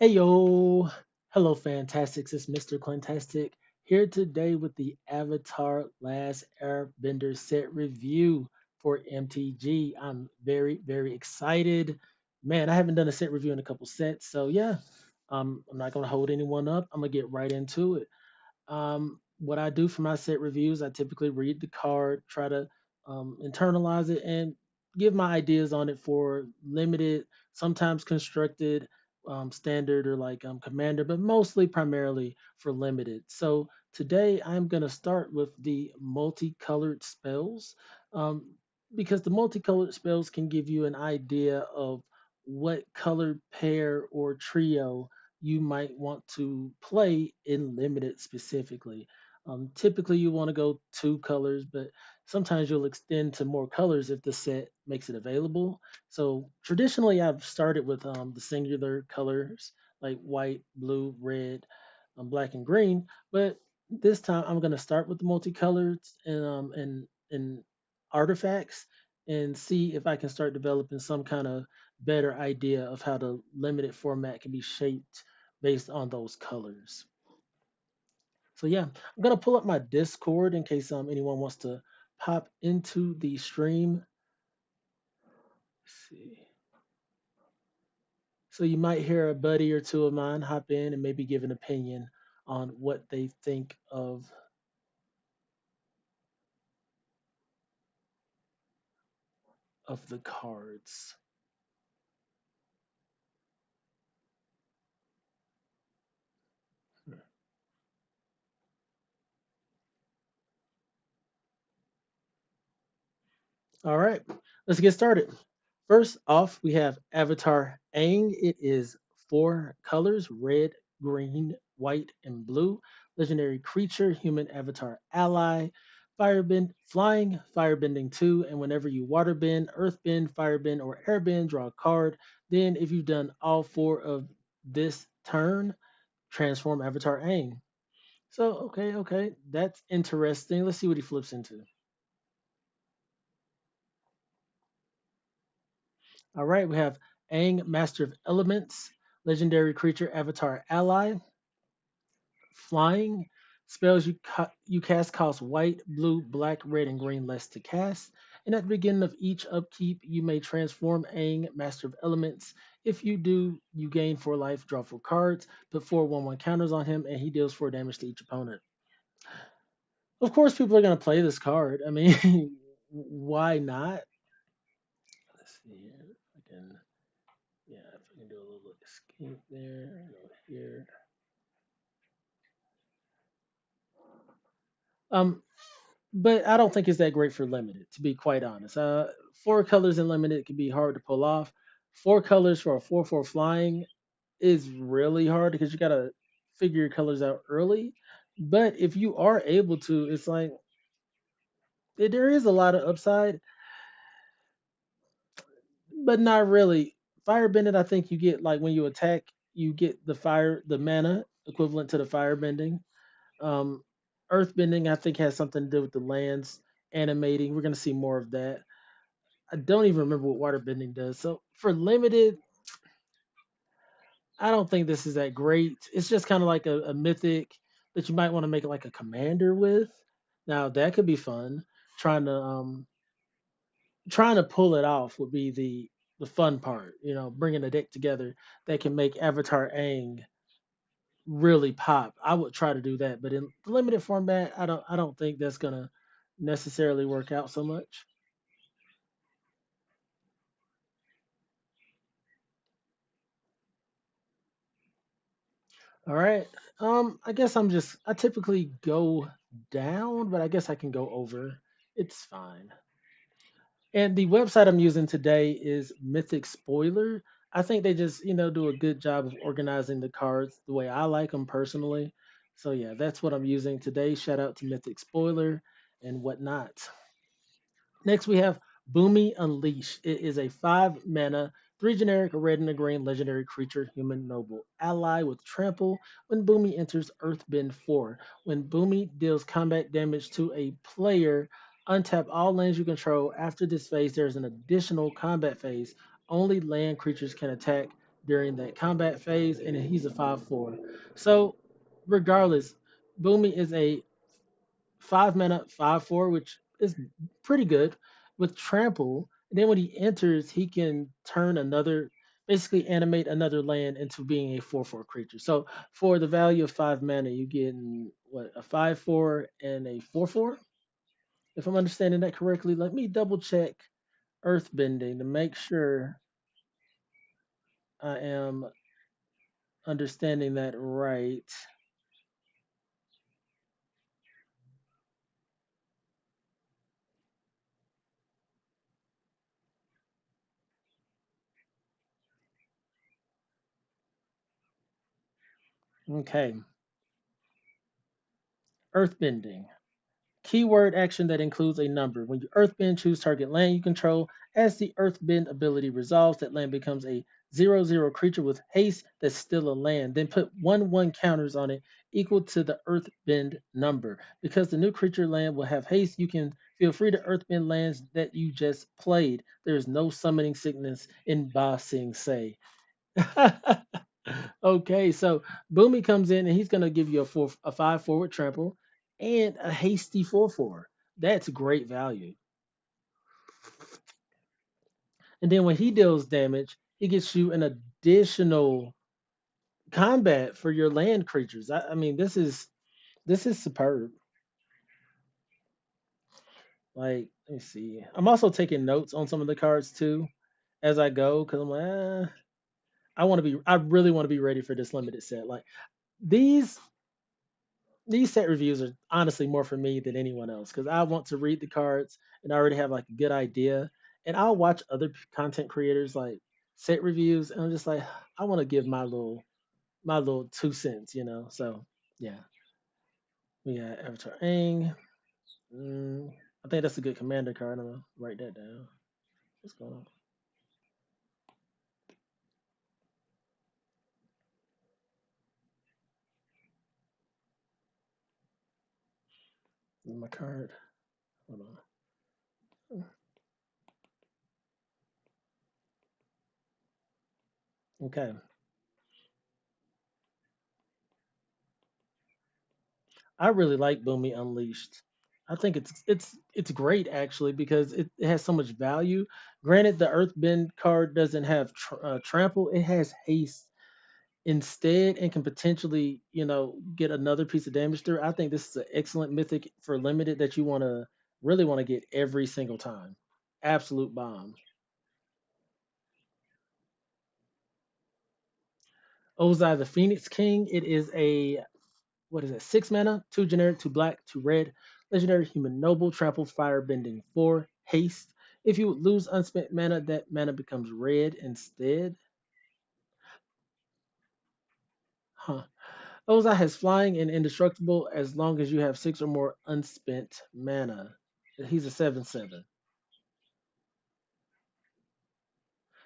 Yo, hello, Fantastics. It's Mr. Clintastik here today with the Avatar Last Airbender set review for MTG. I'm very excited. Man, I haven't done a set review in a couple sets, so yeah, I'm not gonna hold anyone up. I'm gonna get right into it. What I do for my set reviews, I typically read the card, try to internalize it, and give my ideas on it for limited, sometimes constructed, standard, or like commander, but mostly primarily for limited. So today I'm going to start with the multicolored spells um, because the multicolored spells can give you an idea of what color pair or trio you might want to play in limited specifically. Typically, you want to go two colors, but sometimes you'll extend to more colors if the set makes it available. So traditionally, I've started with the singular colors like white, blue, red, black, and green. But this time, I'm going to start with the multicolored and artifacts and see if I can start developing some kind of better idea of how the limited format can be shaped based on those colors. So yeah, I'm gonna pull up my Discord in case anyone wants to pop into the stream. Let's see. So you might hear a buddy or two of mine hop in and maybe give an opinion on what they think of the cards. All right, let's get started. First off, we have Avatar Aang. It is four colors: red, green, white, and blue. Legendary creature, human avatar ally. Firebend, flying, firebending 2, and whenever you waterbend, earthbend, firebend, or airbend, draw a card. Then, if you've done all four of this turn, transform Avatar Aang. So, okay, that's interesting. Let's see what he flips into. All right, we have Aang, Master of Elements, legendary creature, avatar ally, flying. Spells you cast cost white, blue, black, red, and green less to cast. And at the beginning of each upkeep, you may transform Aang, Master of Elements. If you do, you gain 4 life, draw 4 cards, put 4 1/1 counters on him, and he deals 4 damage to each opponent. Of course, people are going to play this card. I mean, why not? Let's see here. If I can, yeah, if I can do a little escape there, go here. Um, but I don't think it's that great for limited, to be quite honest. Four colors in limited can be hard to pull off. Four colors for a 4/4 flying is really hard because you gotta figure your colors out early. But if you are able to, it's like there is a lot of upside, but not really. Firebending, I think you get like when you attack, you get the mana equivalent to the firebending. Um, Earthbending, I think, has something to do with the lands animating. We're gonna see more of that. I don't even remember what waterbending does. So for limited, I don't think this is that great. It's just kind of like a mythic that you might want to make it like a commander with. Now that could be fun. Trying to um trying to pull it off would be the fun part. You know, bringing a deck together that can make Avatar Aang really pop. I would try to do that, but in the limited format, I don't think that's gonna necessarily work out so much. All right. I guess I typically go down, but I guess I can go over. It's fine. And the website I'm using today is Mythic Spoiler. I think they just, do a good job of organizing the cards the way I like them personally. So yeah, that's what I'm using today. Shout out to Mythic Spoiler and whatnot. Next, we have Boomy Unleash. It is a 5 mana, 3 generic, a red and a green legendary creature, human noble ally with trample. When Boomy enters Earthbend 4, when Boomy deals combat damage to a player, untap all lands you control. After this phase, there's an additional combat phase. Only land creatures can attack. during that combat phase, and he's a 5/4. So, regardless, Boomy is a 5 mana 5/4, which is pretty good with trample. And then when he enters, he can turn another, basically animate another land into being a 4/4 creature. So for the value of 5 mana, you get what, a 5/4 and a 4/4. If I'm understanding that correctly, let me double check Earthbending to make sure I am understanding that right. Okay, Earthbending. Keyword action that includes a number. When you earthbend, choose target land you control. As the earthbend ability resolves, that land becomes a 0/0 creature with haste that's still a land. Then put 1/1 counters on it equal to the earthbend number. Because the new creature land will have haste, you can feel free to earthbend lands that you just played. There is no summoning sickness in Ba Sing Se. Okay, so Boomy comes in and he's gonna give you a 5/4 trample and a hasty 4/4. That's great value. And then when he deals damage, he gets you an additional combat for your land creatures. I mean, this is superb. Like, let me see. I'm also taking notes on some of the cards too as I go because I'm like, I really want to be ready for this limited set. Like these these set reviews are honestly more for me than anyone else because I want to read the cards and I already have like a good idea. And I'll watch other content creators like set reviews, and I'm just like, I want to give my little 2 cents, you know. So yeah, we got Avatar Aang. I think that's a good commander card. I'm gonna write that down. What's going on? My card. Hold on. Okay. I really like Boomy Unleashed. I think it's great actually because it has so much value. Granted, the Earthbend card doesn't have trample; it has haste instead, and can potentially get another piece of damage through. I think this is an excellent mythic for limited that you want to get every single time. Absolute bomb. Ozai the Phoenix King. It is a what is it? 6 mana, two generic, two black, two red. Legendary human noble, trample, fire bending, four haste. If you lose unspent mana, that mana becomes red instead. Huh. Ozai has flying and indestructible as long as you have six or more unspent mana. He's a 7/7.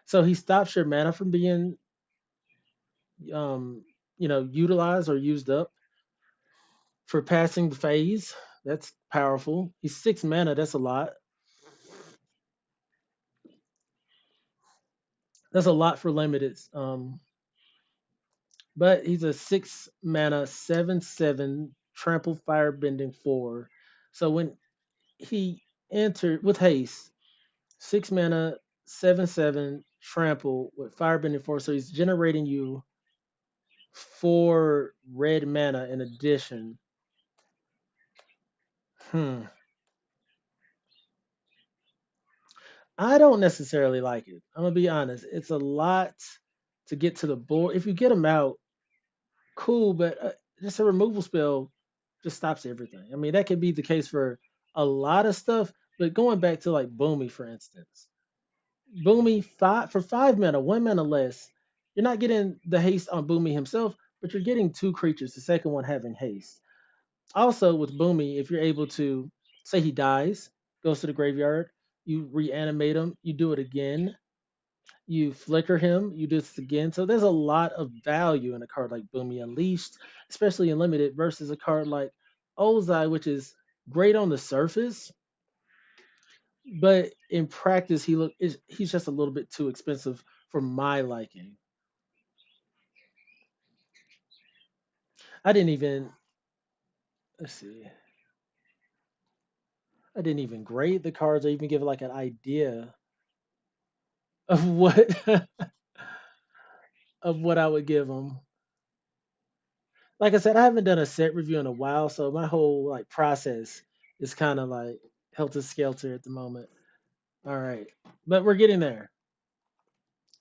So he stops your mana from being um, utilized or used up for passing the phase. That's powerful. He's 6 mana, that's a lot. That's a lot for limited. But he's a 6 mana 7/7 trample firebending four. So when he entered with haste, 6 mana 7/7 trample with firebending four. So he's generating you 4 red mana in addition. Hmm. I don't necessarily like it. I'm gonna be honest. It's a lot to get to the board. If you get him out, cool, but just a removal spell just stops everything. I mean, that could be the case for a lot of stuff, but going back to like Boomy, for instance, Boomy five for 5 mana, 1 mana less, you're not getting the haste on Boomy himself, but you're getting two creatures, the second one having haste. Also, with Boomy, if you're able to say he dies, goes to the graveyard, you reanimate him, you do it again, you flicker him, you do this again. So there's a lot of value in a card like Boomy Unleashed, especially in limited, versus a card like Ozai, which is great on the surface, but in practice he's just a little bit too expensive for my liking. I didn't even let's see. I didn't even grade the cards or even give like an idea of what of what I would give them. Like I said, I haven't done a set review in a while, so my whole like process is kind of like helter skelter at the moment. All right, but we're getting there,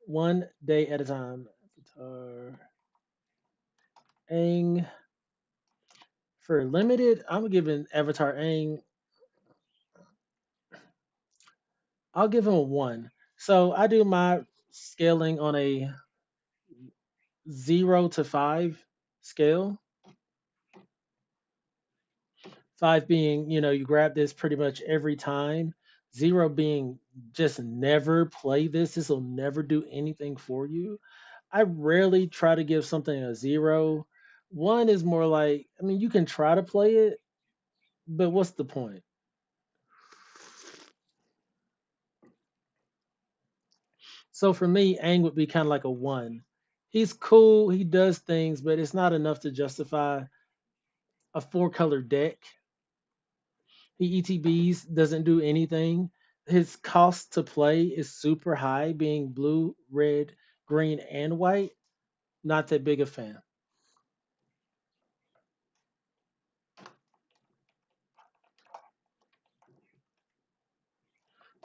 one day at a time. Avatar Aang for limited. I'm giving Avatar Aang. I'll give him a one. So I do my scaling on a 0 to 5 scale. Five being, you grab this pretty much every time. Zero being just never play this. This will never do anything for you. I rarely try to give something a zero. One is more like, I mean, you can try to play it, but what's the point? So for me, Aang would be kind of like a one. He's cool, he does things, but it's not enough to justify a four-color deck. He ETBs, doesn't do anything. His cost to play is super high, being blue, red, green, and white. Not that big a fan.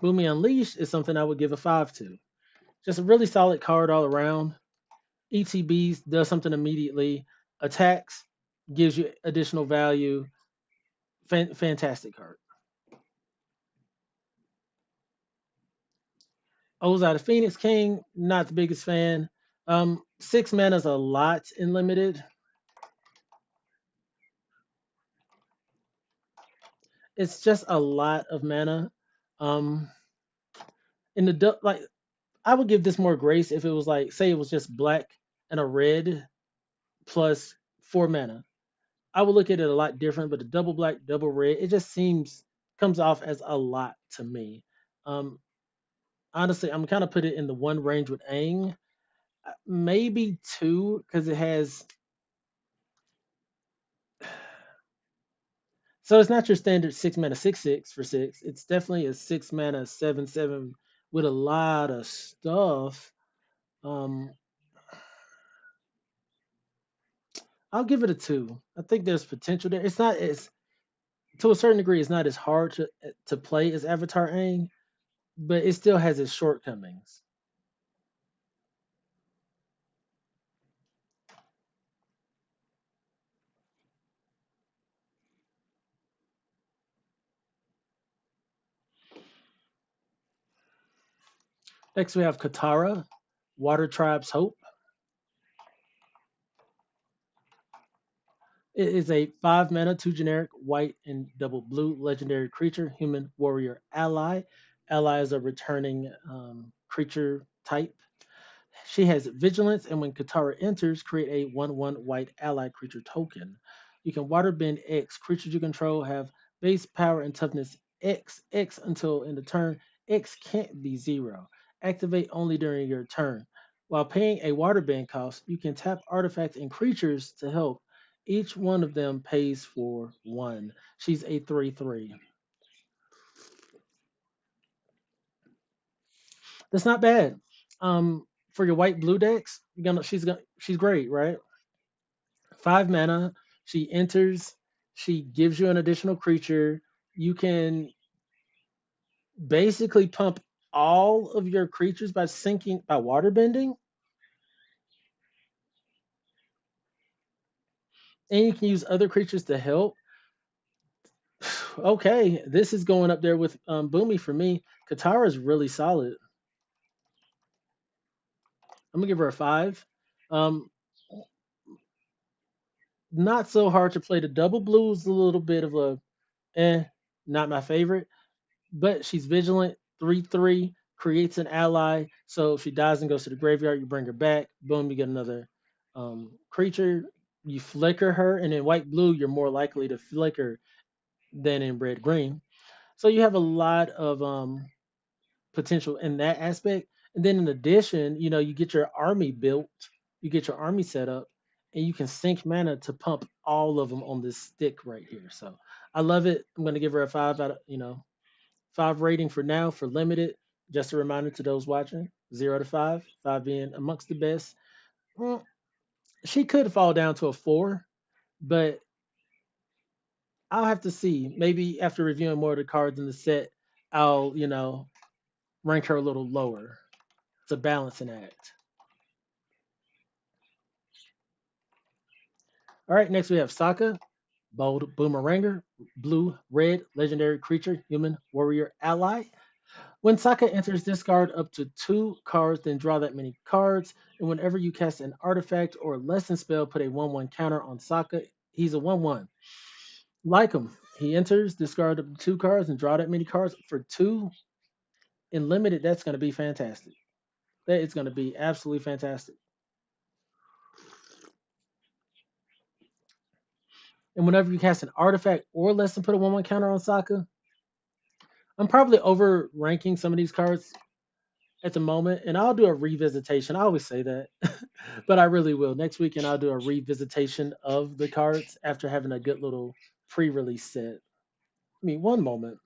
Boomy Unleashed is something I would give a five to. Just a really solid card all around. ETBs does something immediately. Attacks gives you additional value. Fantastic card. Ozai the Phoenix King, not the biggest fan. 6 mana is a lot in limited. It's just a lot of mana. Um, in the like, I would give this more grace if it was like, say, it was just black and a red plus 4 mana. I would look at it a lot different. But the double black, double red, it just seems comes off as a lot to me. Um, Honestly, I'm kind of put it in the one range with Aang, maybe two because it has. So it's not your standard 6 mana 6/6 for six. It's definitely a 6 mana 7/7 with a lot of stuff. Um, I'll give it a two. I think there's potential there. It's not as to a certain degree. It's not as hard to play as Avatar Aang, but it still has its shortcomings. Next we have Katara, Water Tribe's Hope. It is a 5 mana, two generic, white and double blue legendary creature, human warrior ally. Ally is a returning creature type. She has vigilance, and when Katara enters, create a 1/1 white ally creature token. You can waterbend X. Creatures you control have base power and toughness X until in the turn. X can't be zero. Activate only during your turn. While paying a waterbend cost, you can tap artifacts and creatures to help. Each one of them pays for one. She's a 3/3. That's not bad. For your white blue decks, she's great, right? 5 mana. She enters. She gives you an additional creature. You can basically pump all of your creatures by sinking by water bending, and you can use other creatures to help. Okay, this is going up there with Boomy for me. Katara is really solid. I'm gonna give her a five. Um, Not so hard to play. The double blue is a little bit of a eh, not my favorite. But she's vigilant. 3/3 creates an ally. So if she dies and goes to the graveyard, you bring her back. Boom, you get another creature. You flicker her, and in white blue, you're more likely to flicker than in red green. So you have a lot of potential in that aspect. And then in addition, you get your army built, you get your army set up, and you can sync mana to pump all of them on this stick right here. So I love it. I'm gonna give her a 5 rating for now for limited. Just a reminder to those watching, 0 to 5, 5 being amongst the best. Mm, she could fall down to a 4, but I'll have to see. Maybe after reviewing more of the cards in the set, I'll rank her a little lower. It's a balancing act. All right, next we have Sokka, bold boomeranger, blue, red, legendary creature, human warrior ally. When Sokka enters, discard up to 2 cards, then draw that many cards. And whenever you cast an artifact or lesson spell, put a 1/1 counter on Sokka. He's a 1/1. Like him, he enters, discard up to 2 cards, and draw that many cards for 2. In limited, that's going to be fantastic. That is going to be absolutely fantastic. And whenever you cast an artifact or lesson, put a 1/1 counter on Sokka. I'm probably over ranking some of these cards at the moment, and I'll do a revisitation. I always say that, but I really will. Next weekend, I'll do a revisitation of the cards after having a good little pre-release set. I mean, one moment.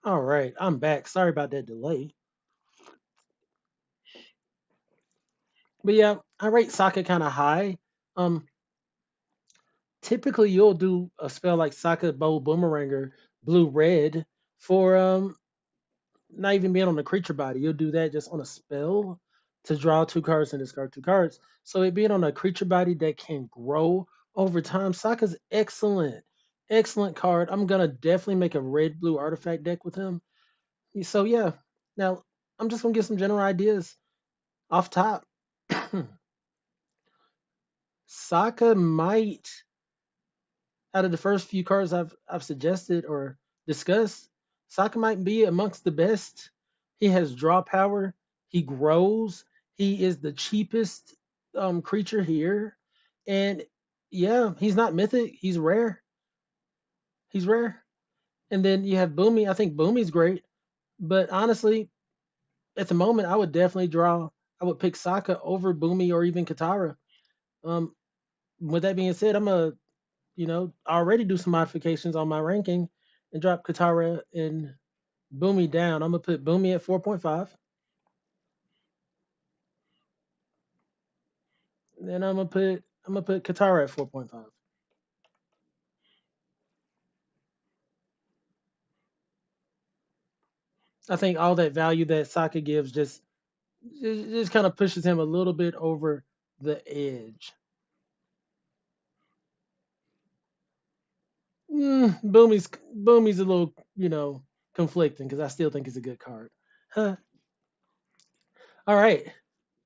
All right, I'm back. Sorry about that delay. But yeah, I rate Sokka kind of high. Um, Typically you'll do a spell like Sokka Bow Boomeranger blue red for not even being on the creature body. You'll do that just on a spell to draw 2 cards and discard 2 cards. So it being on a creature body that can grow over time. Sokka's excellent. Excellent card. I'm gonna definitely make a red blue artifact deck with him. So yeah. Now I'm just gonna give some general ideas off top. Sokka might, out of the first few cards I've suggested or discussed, Sokka might be amongst the best. He has draw power. He grows. He is the cheapest creature here, and yeah, he's not mythic. He's rare. He's rare. And then you have Boomy. I think Boomy's great, but honestly, at the moment, I would definitely draw I would pick Sokka over Boomy or even Katara. Um, with that being said, I'm a already do some modifications on my ranking and drop Katara and Boomy down. I'm gonna put Boomy at 4.5. Then I'm gonna put Katara at 4.5. I think all that value that Sokka gives just kind of pushes him a little bit over the edge. Boomy's a little conflicting because I still think it's a good card. Huh. All right,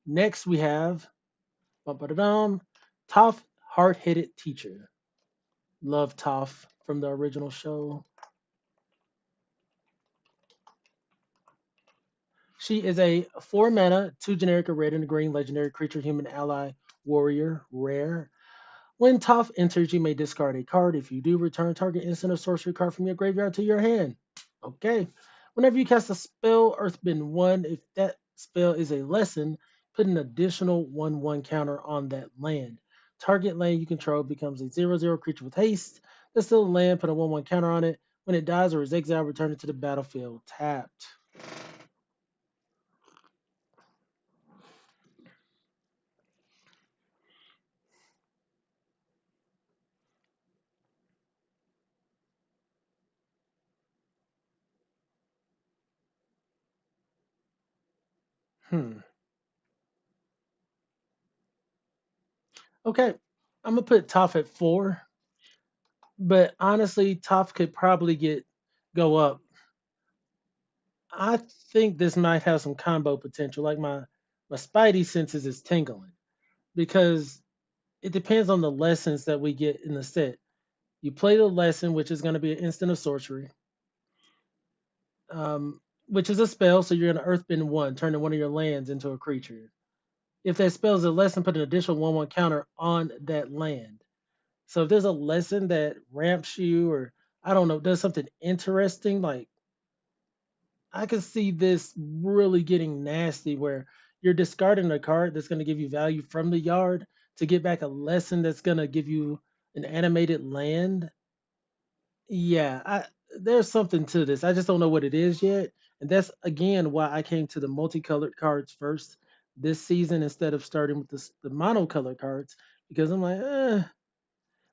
next we have bum Toph Hard Headed Teacher. Love Toph from the original show. She is a 4 mana, 2 generic, a red and a green legendary creature, human ally, warrior, rare. When Toph enters, you may discard a card. If you do, return target instant or sorcery card from your graveyard to your hand. Okay. Whenever you cast a spell, Earthbend 1, if that spell is a lesson, put an additional 1/1 counter on that land. Target land you control becomes a 0/0 creature with haste. That's still a land, put a 1/1 counter on it. When it dies or is exiled, return it to the battlefield tapped. Hmm. Okay. I'm gonna put Toph at 4, but honestly, Toph could probably go up. I think this might have some combo potential. Like my Spidey senses is tingling because it depends on the lessons that we get in the set. You play the lesson, which is going to be an instant of sorcery, which is a spell. So you're going to Earthbend 1, turning one of your lands into a creature. If that spell is a lesson, put an additional 1/1 counter on that land. So if there's a lesson that ramps you, or I don't know, does something interesting, like I can see this really getting nasty where you're discarding a card that's going to give you value from the yard to get back a lesson that's going to give you an animated land. Yeah, there's something to this. I just don't know what it is yet. And that's again why I came to the multicolored cards first this season instead of starting with the monocolored cards because I'm like,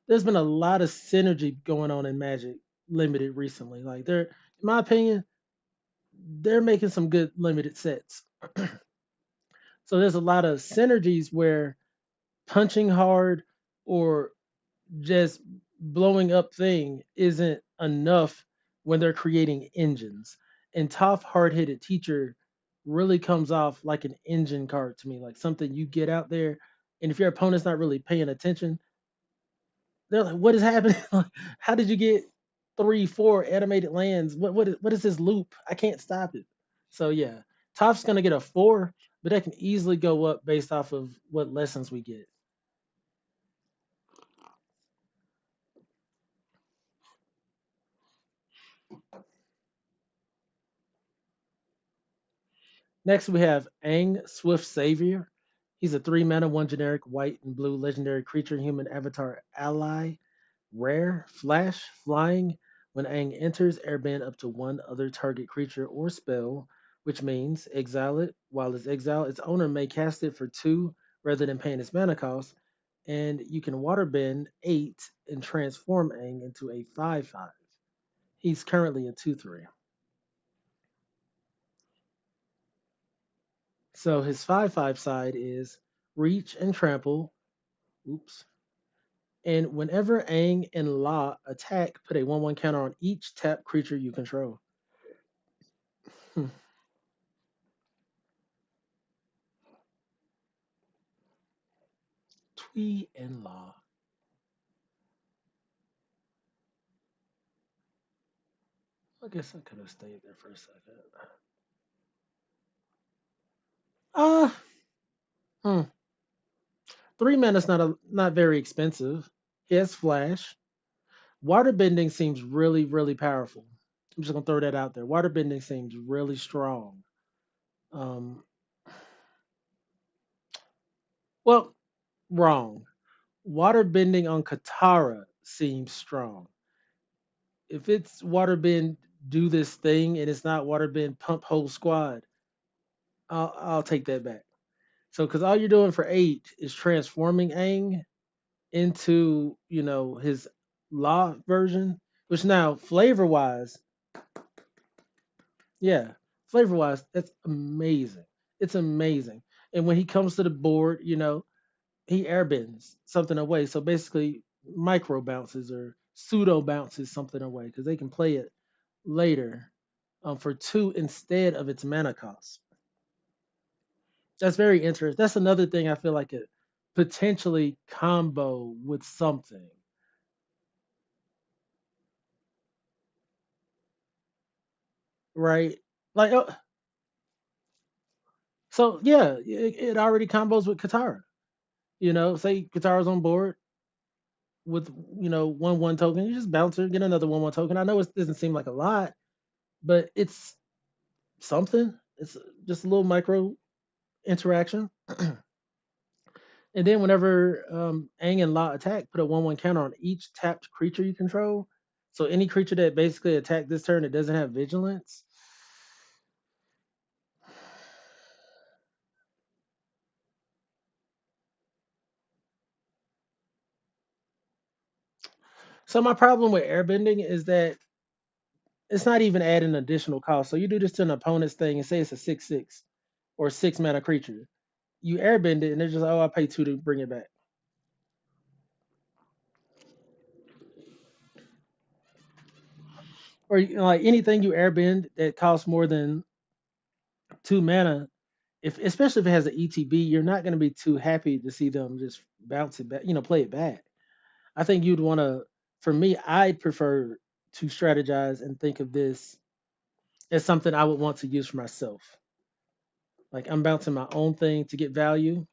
there's been a lot of synergy going on in Magic Limited recently. Like in my opinion, they're making some good limited sets. So there's a lot of synergies where punching hard or just blowing up thing isn't enough when they're creating engines. And Tough Hard Headed Teacher really comes off like an engine card to me, like something you get out there. And if your opponent's not really paying attention, they're like, "What is happening? How did you get 3, 4 animated lands? What is this loop? I can't stop it." So yeah, Toph's gonna get a 4, but that can easily go up based off of what lessons we get. Next we have Aang Swift Savior. He's a 3 mana, 1 generic, white and blue legendary creature, human avatar ally. Rare, flash, flying. When Aang enters, airbend up to one other target creature or spell, which means exile it. While it's exiled, its owner may cast it for 2 rather than paying its mana cost. And you can waterbend 8 and transform Aang into a 5/5. He's currently a 2/3. So his 5/5 side is reach and trample. Oops. And whenever Aang and La attack, put a 1/1 counter on each tap creature you control. Hmm. Twee and Law. I guess I could have stayed there for a second. Uh, hmm. 3 mana's not very expensive. He has flash. Waterbending seems really, really powerful. I'm just gonna throw that out there. Waterbending seems really strong. Um, Well, wrong. Water bending on Katara seems strong. If it's water bend, do this thing, and it's not water bend, pump whole squad, I'll take that back. So, because all you're doing for 8 is transforming Aang into, his law version, which now flavor wise, yeah, flavor wise, that's amazing. It's amazing. And when he comes to the board, he airbends something away. So basically, micro bounces or pseudo bounces something away because they can play it later for 2 instead of its mana cost. That's very interesting. That's another thing I feel like it potentially combo with something, right? Like, so yeah, it already combos with Katara. Say Katara's on board with 1/1 token, you just bounce her, get another 1/1 token. I know it doesn't seem like a lot, but it's something. It's just a little micro interaction. And then whenever Aang and La attack, put a 1/1 counter on each tapped creature you control. So any creature that basically attacked this turn that doesn't have vigilance. So my problem with airbending is that it's not even adding additional cost. So you do this to an opponent's thing and say it's a 6/6 or 6 mana creature. You airbend it and they're just like, oh, I pay 2 to bring it back. Or like anything you airbend that costs more than 2 mana, if especially if it has an ETB, you're not going to be too happy to see them just bounce it back, play it back. I think you'd want to. For me, I'd prefer to strategize and think of this as something I would want to use for myself. Like I'm bouncing my own thing to get value.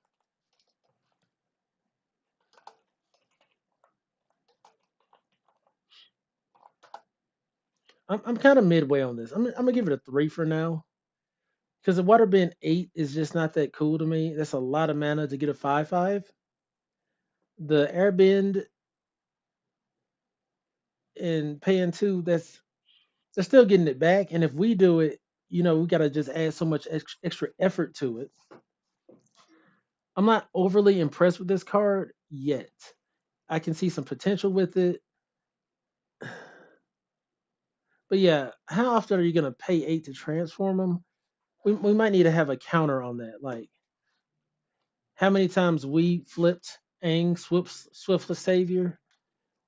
I'm kind of midway on this. I'm gonna give it a 3 for now because the Waterbend 8 is just not that cool to me. That's a lot of mana to get a 5/5. The Airbend and paying 2, they're still getting it back. And if we do it, we gotta just add so much extra effort to it. I'm not overly impressed with this card yet. I can see some potential with it. But yeah, how often are you going to pay 8 to transform them? We might need to have a counter on that. Like, how many times we flipped Aang, Swiftless Savior,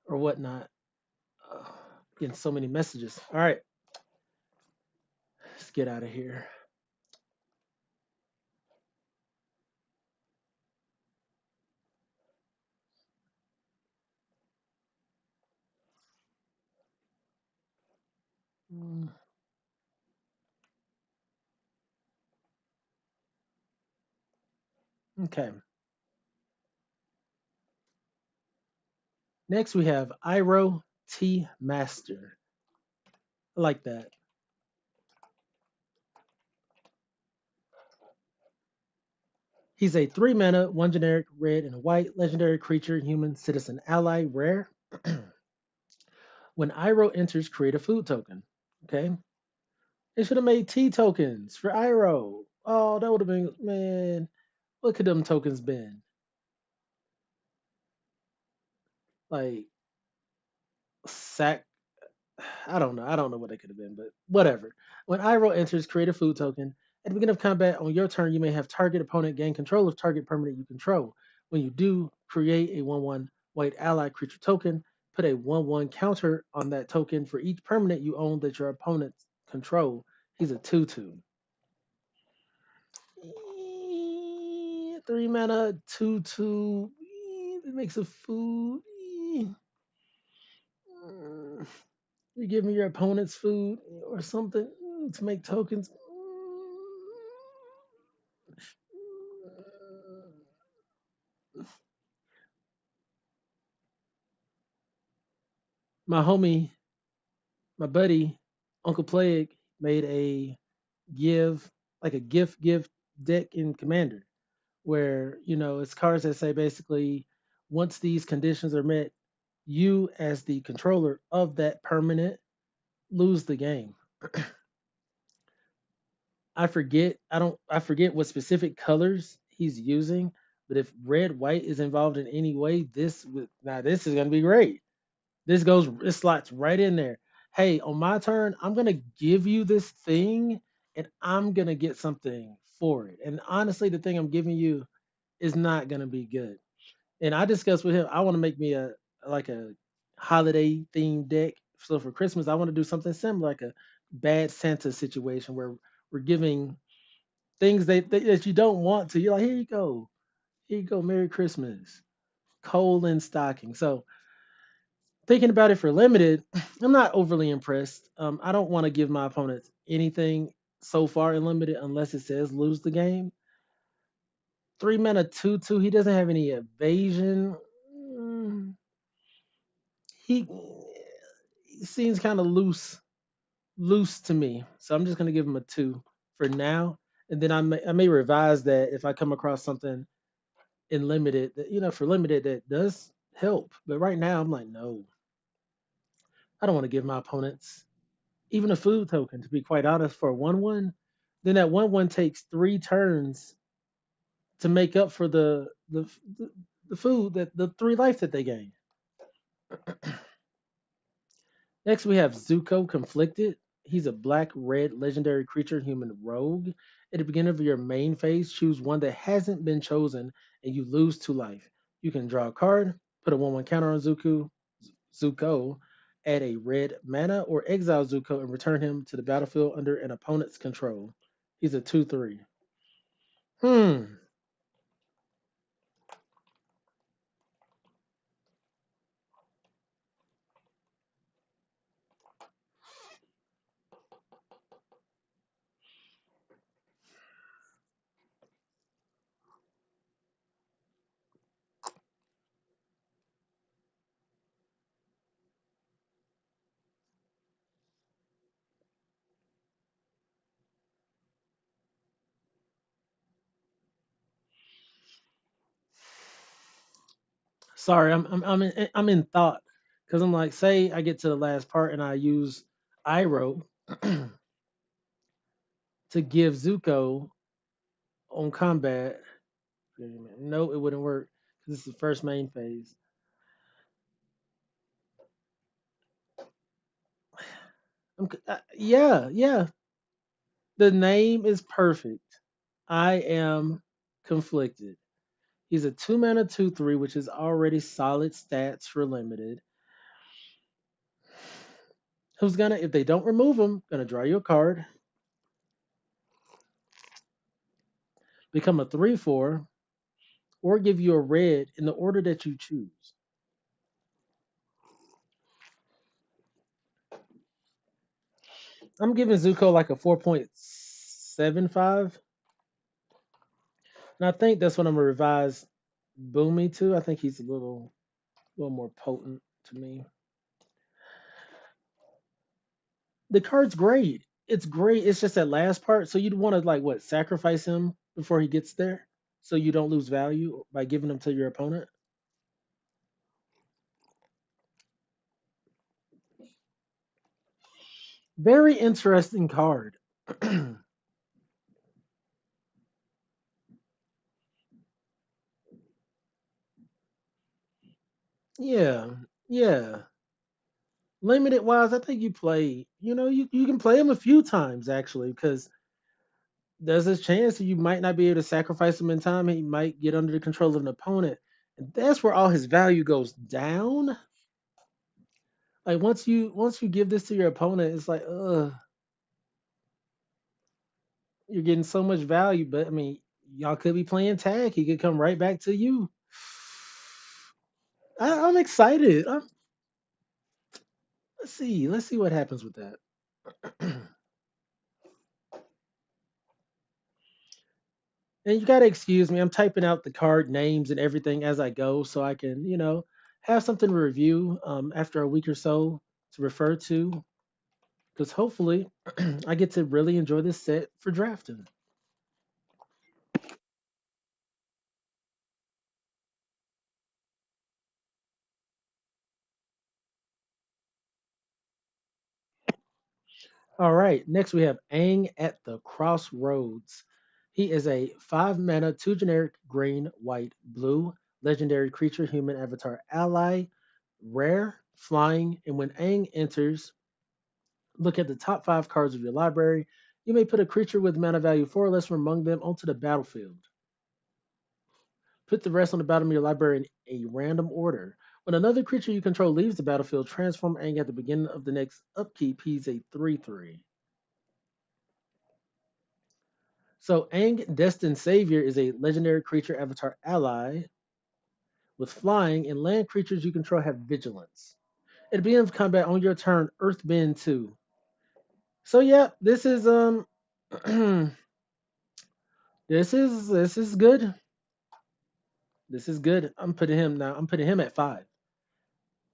or whatnot? Uh, Getting so many messages. All right, let's get out of here. Mm, Okay. Next, we have Iro T Master. I like that. He's a 3 mana, one generic, red and white, legendary creature, human, citizen, ally, rare. When Iro enters, create a food token. Okay. They should have made T tokens for Iro. Oh, that would have been, man. What could them tokens been? Like sack. I don't know. I don't know what they could have been, but whatever. When Iroh enters, create a food token. At the beginning of combat on your turn, you may have target opponent gain control of target permanent you control. When you do, create a 1/1 white ally creature token. Put a 1/1 counter on that token for each permanent you own that your opponents control. He's a 2/2. 3 mana, 2/2. It makes a food. Mm, You give me your opponent's food or something to make tokens. My homie, my buddy, Uncle Plague made a give, like a gift deck in Commander where it's cards that say basically once these conditions are met, you as the controller of that permanent lose the game. I forget what specific colors he's using, but if red white is involved in any way, this is gonna be great. This slots right in there. Hey, on my turn, I'm gonna give you this thing and I'm gonna get something for it. And honestly, the thing I'm giving you is not gonna be good. And I discussed with him, I want to make me a holiday themed deck. So for Christmas, I want to do something similar, like a bad Santa situation where we're giving things that you don't want to. You're like, here you go, Merry Christmas, coal and stocking. So thinking about it for limited, I'm not overly impressed. I don't want to give my opponents anything so far in limited unless it says lose the game. 3 mana 2/2. He doesn't have any evasion. Mm, he seems kind of loose to me. So I'm just gonna give him a 2 for now, and then I may revise that if I come across something in limited that for limited that does help. But right now I'm like, no, I don't want to give my opponents even a food token, to be quite honest, for a 1/1. Then that 1/1 takes 3 turns to make up for the food that the 3 life that they gain. Next, we have Zuko Conflicted. He's a black red legendary creature, human rogue. At the beginning of your main phase, choose one that hasn't been chosen and you lose 2 life. You can draw a card, put a 1/1 counter on Zuko, add a red mana, or exile Zuko and return him to the battlefield under an opponent's control. He's a 2/3. Hmm. Sorry, I'm in thought because I'm like, say I get to the last part and I use Iroh to give Zuko on combat. No, it wouldn't work because this is the first main phase. Yeah, yeah. The name is perfect. I am conflicted. He's a 2 mana 2/3, which is already solid stats for limited. Who's gonna, if they don't remove him, gonna draw you a card, become a 3/4, or give you a red in the order that you choose. I'm giving Zuko like a 4.75, and I think that's what I'm gonna revise Boomy to. I think he's a little more potent to me. The card's great. It's great. It's just that last part. So you'd want to like what sacrifice him before he gets there, so you don't lose value by giving him to your opponent. Very interesting card. Yeah, yeah. Limited wise, I think you play. You can play him a few times actually, because there's a chance that you might not be able to sacrifice him in time. He might get under the control of an opponent, and that's where all his value goes down. Like once you give this to your opponent, it's like, you're getting so much value. But I mean, y'all could be playing tag. He could come right back to you. I'm excited. Let's see what happens with that. And you gotta excuse me. I'm typing out the card names and everything as I go, so I can, have something to review after a week or so to refer to. Because hopefully, I get to really enjoy this set for drafting. All right, next we have Aang at the Crossroads. He is a 5 mana, 2 generic green, white, blue, legendary creature, human avatar ally, rare, flying, and when Aang enters, look at the top 5 cards of your library. You may put a creature with mana value 4 or less from among them onto the battlefield. Put the rest on the bottom of your library in a random order. When another creature you control leaves the battlefield, transform Aang at the beginning of the next upkeep. He's a 3/3. So Aang Destined Savior is a legendary creature avatar ally with flying, and land creatures you control have vigilance. At the beginning of combat on your turn, Earthbend 2. So yeah, this is this is good. This is good. I'm putting him at 5.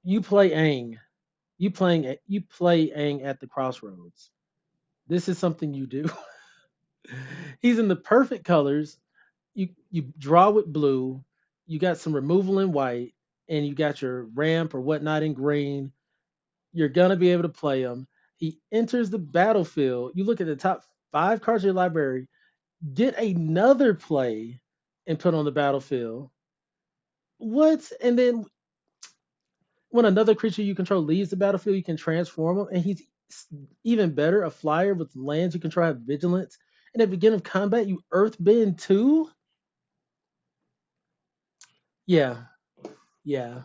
You play Aang. You play Aang at the crossroads. This is something you do. He's in the perfect colors. You draw with blue. You got some removal in white, and you got your ramp or whatnot in green. You're gonna be able to play him. He enters the battlefield. You look at the top 5 cards of your library. Get another play and put on the battlefield. What? And then when another creature you control leaves the battlefield, you can transform him, and he's even better, a flyer with lands you control have vigilance. And at the beginning of combat, you earthbend too. Yeah, yeah.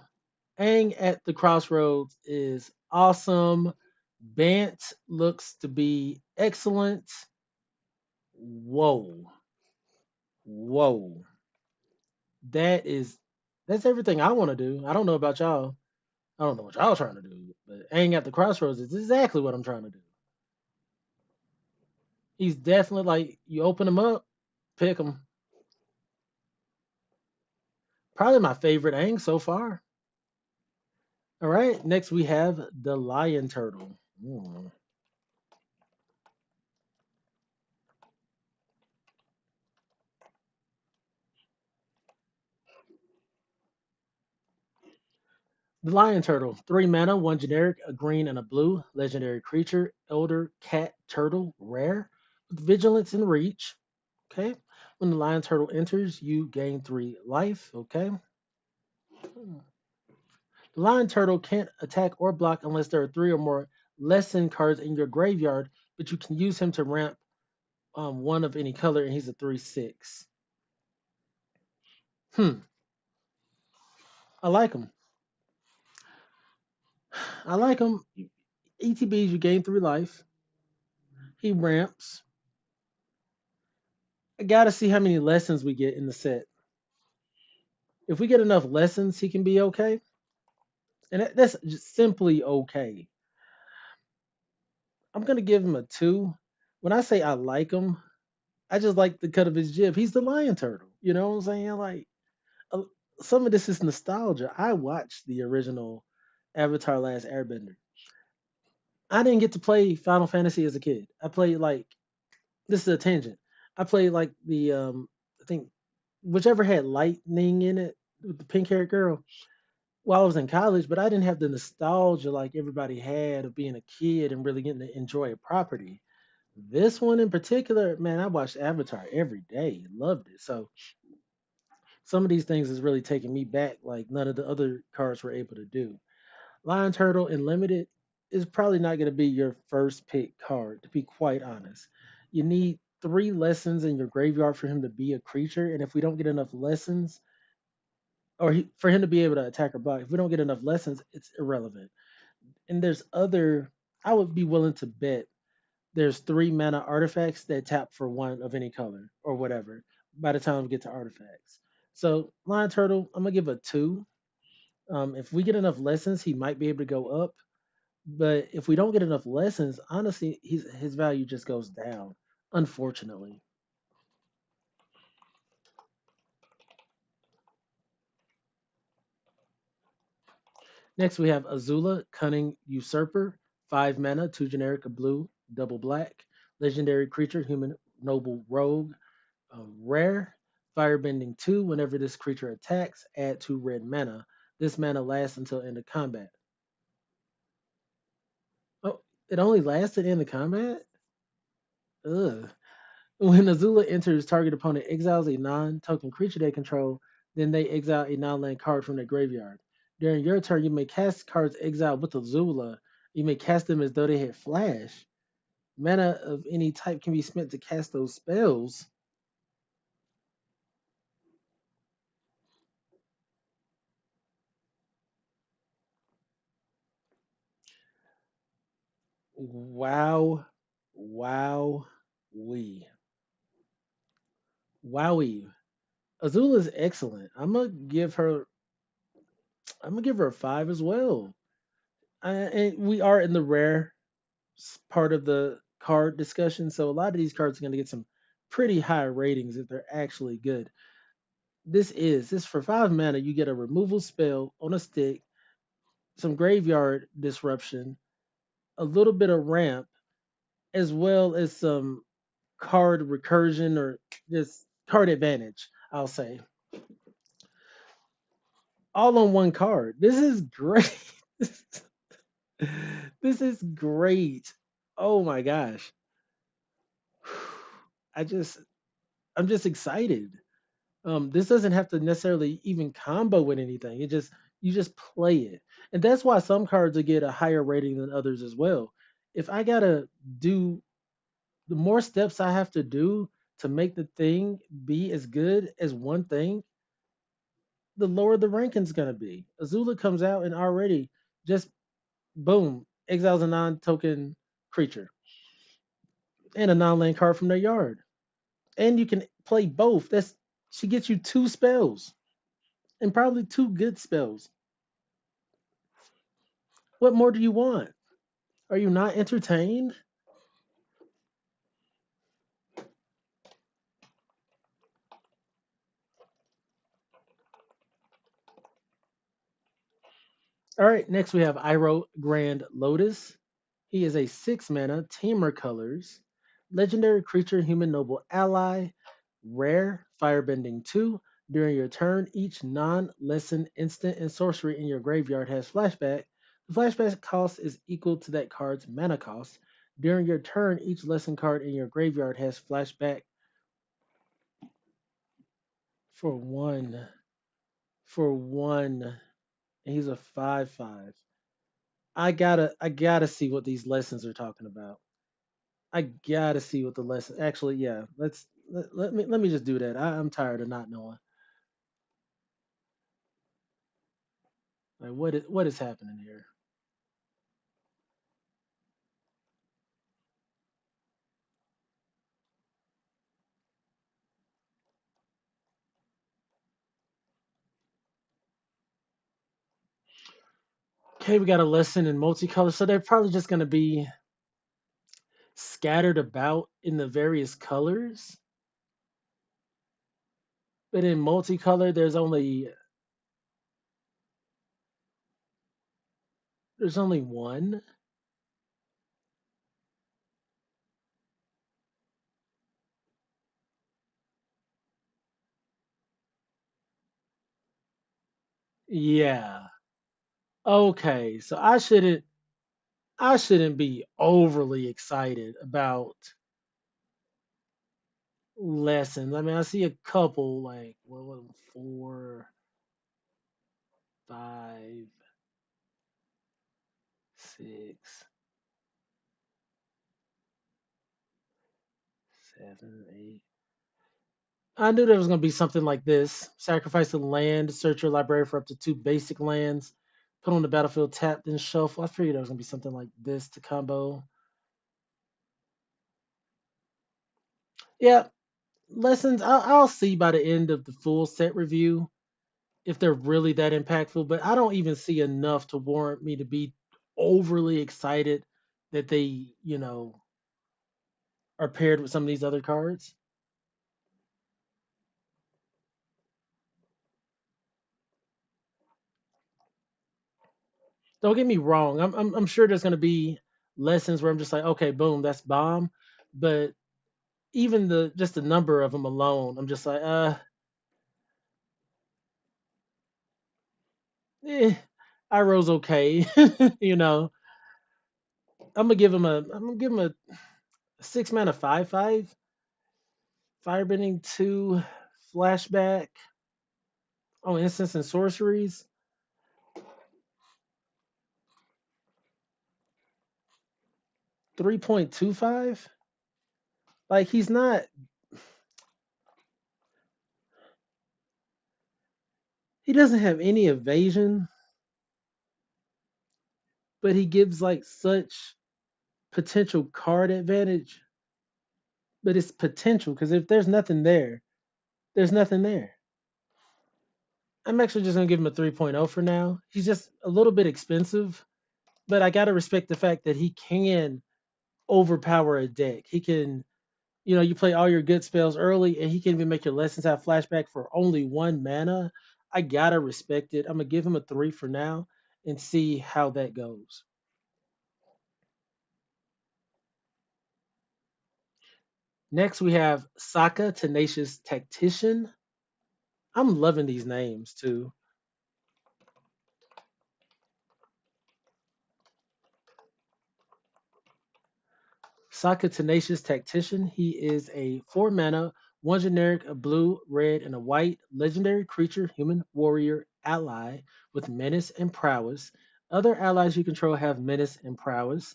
Aang at the crossroads is awesome. Bant looks to be excellent. Whoa, whoa. That is that's everything I want to do. I don't know about y'all. I don't know what y'all trying to do, but Aang at the crossroads is exactly what I'm trying to do. He's definitely like you open him up, pick him. Probably my favorite Aang so far. All right, next we have the lion turtle. Hmm. The lion turtle, 3 mana, 1 generic, a green and a blue, legendary creature, elder cat turtle, rare, with vigilance and reach. Okay. When the lion turtle enters, you gain 3 life. Okay. The lion turtle can't attack or block unless there are 3 or more lesson cards in your graveyard, but you can use him to ramp one of any color, and he's a 3/6. Hmm. I like him. I like him. ETBs, you gain 3 life. He ramps. I gotta see how many lessons we get in the set. If we get enough lessons, he can be okay. And that's just simply okay. I'm gonna give him a 2. When I say I like him, I just like the cut of his jib. He's the lion turtle. You know what I'm saying? Like uh, some of this is nostalgia. I watched the original Avatar Last Airbender. I didn't get to play Final Fantasy as a kid. I played like this is a tangent. I played like the I think whichever had lightning in it with the pink haired girl while I was in college, but I didn't have the nostalgia like everybody had of being a kid and really getting to enjoy a property. This one in particular, man, I watched Avatar every day, loved it. So some of these things is really taking me back, like none of the other cards were able to do. Lion Turtle and Limited is probably not going to be your first pick card, to be quite honest. You need 3 lessons in your graveyard for him to be a creature, and if we don't get enough lessons, for him to be able to attack or block, if we don't get enough lessons, it's irrelevant. And there's other, I would be willing to bet there's 3 mana artifacts that tap for 1 of any color or whatever by the time we get to artifacts. So Lion Turtle, I'm gonna give a 2. If we get enough lessons, he might be able to go up. But if we don't get enough lessons, honestly, his value just goes down, unfortunately. Next, we have Azula, Cunning Usurper, 5 mana, 2 generic, a blue, double black, legendary creature, human noble rogue, rare, firebending 2. Whenever this creature attacks, add 2 red mana. This mana lasts until end of combat. Oh, It only lasted in the combat? Ugh. When Azula enters target opponent exiles a non-token creature they control, then they exile a non-land card from their graveyard. During your turn, you may cast cards exiled with Azula. You may cast them as though they had flash. Mana of any type can be spent to cast those spells. Wow. Wow. We. Wowie. Azula is excellent. I'm gonna give her a 5 as well. And we are in the rare part of the card discussion, so a lot of these cards are gonna get some pretty high ratings if they're actually good. This for 5 mana. You get a removal spell on a stick, some graveyard disruption, a little bit of ramp, as well as some card recursion or just card advantage. I'll say all on one card. This is great. This is great. Oh my gosh. I just I'm just excited. This doesn't have to necessarily even combo with anything. You just play it. And that's why some cards will get a higher rating than others as well. If I gotta do the more steps I have to do to make the thing be as good as one thing, the lower the ranking's gonna be. Azula comes out and already just boom, exiles a non-token creature and a non-land card from their yard. And you can play both. That's She gets you two spells and probably two good spells. What more do you want? Are you not entertained? All right, next we have Iroh Grand Lotus. He is a 6 mana tamer colors, legendary creature, human noble ally, rare, firebending 2. During your turn, each non lesson instant and sorcery in your graveyard has flashback. The flashback cost is equal to that card's mana cost. During your turn, each lesson card in your graveyard has flashback for one. For one. And he's a 5/5. I gotta see what these lessons are talking about. I gotta see what the lesson. Actually, yeah. Let me just do that. I'm tired of not knowing. Like what is happening here? Okay, we got a lesson in multicolor, so they're probably just gonna be scattered about in the various colors. But in multicolor, there's only one. Yeah. Okay, so I shouldn't be overly excited about lessons. I mean, I see a couple like what was it, 4, 5, 6, 7, 8. I knew there was going to be something like this. Sacrifice a land, search your library for up to 2 basic lands, put on the battlefield, tap, then shuffle. I figured there was going to be something like this to combo. Yeah, lessons. I'll see by the end of the full set review if they're really that impactful, but I don't even see enough to warrant me to be overly excited that they are paired with some of these other cards. Don't get me wrong. I'm sure there's going to be lessons where I'm just like, okay, boom, that's bomb. But even just the number of them alone, I'm just like, eh, Iroh's okay, you know. I'm gonna give him a 6 mana 5/5 firebending 2 flashback on instants and sorceries. 3.25. Like he doesn't have any evasion, but he gives like such potential card advantage. But it's potential because if there's nothing there, there's nothing there. I'm actually just gonna give him a 3.0 for now. He's just a little bit expensive, but I gotta respect the fact that he can overpower a deck. He can, you play all your good spells early, and he can even make your lessons have flashback for only 1 mana. I gotta respect it. I'm gonna give him a 3 for now and see how that goes. Next, we have Sokka, Tenacious Tactician. I'm loving these names too. Sokka, Tenacious Tactician. He is a 4 mana, one generic, a blue, red, and a white legendary creature, human warrior ally with menace and prowess. Other allies you control have menace and prowess.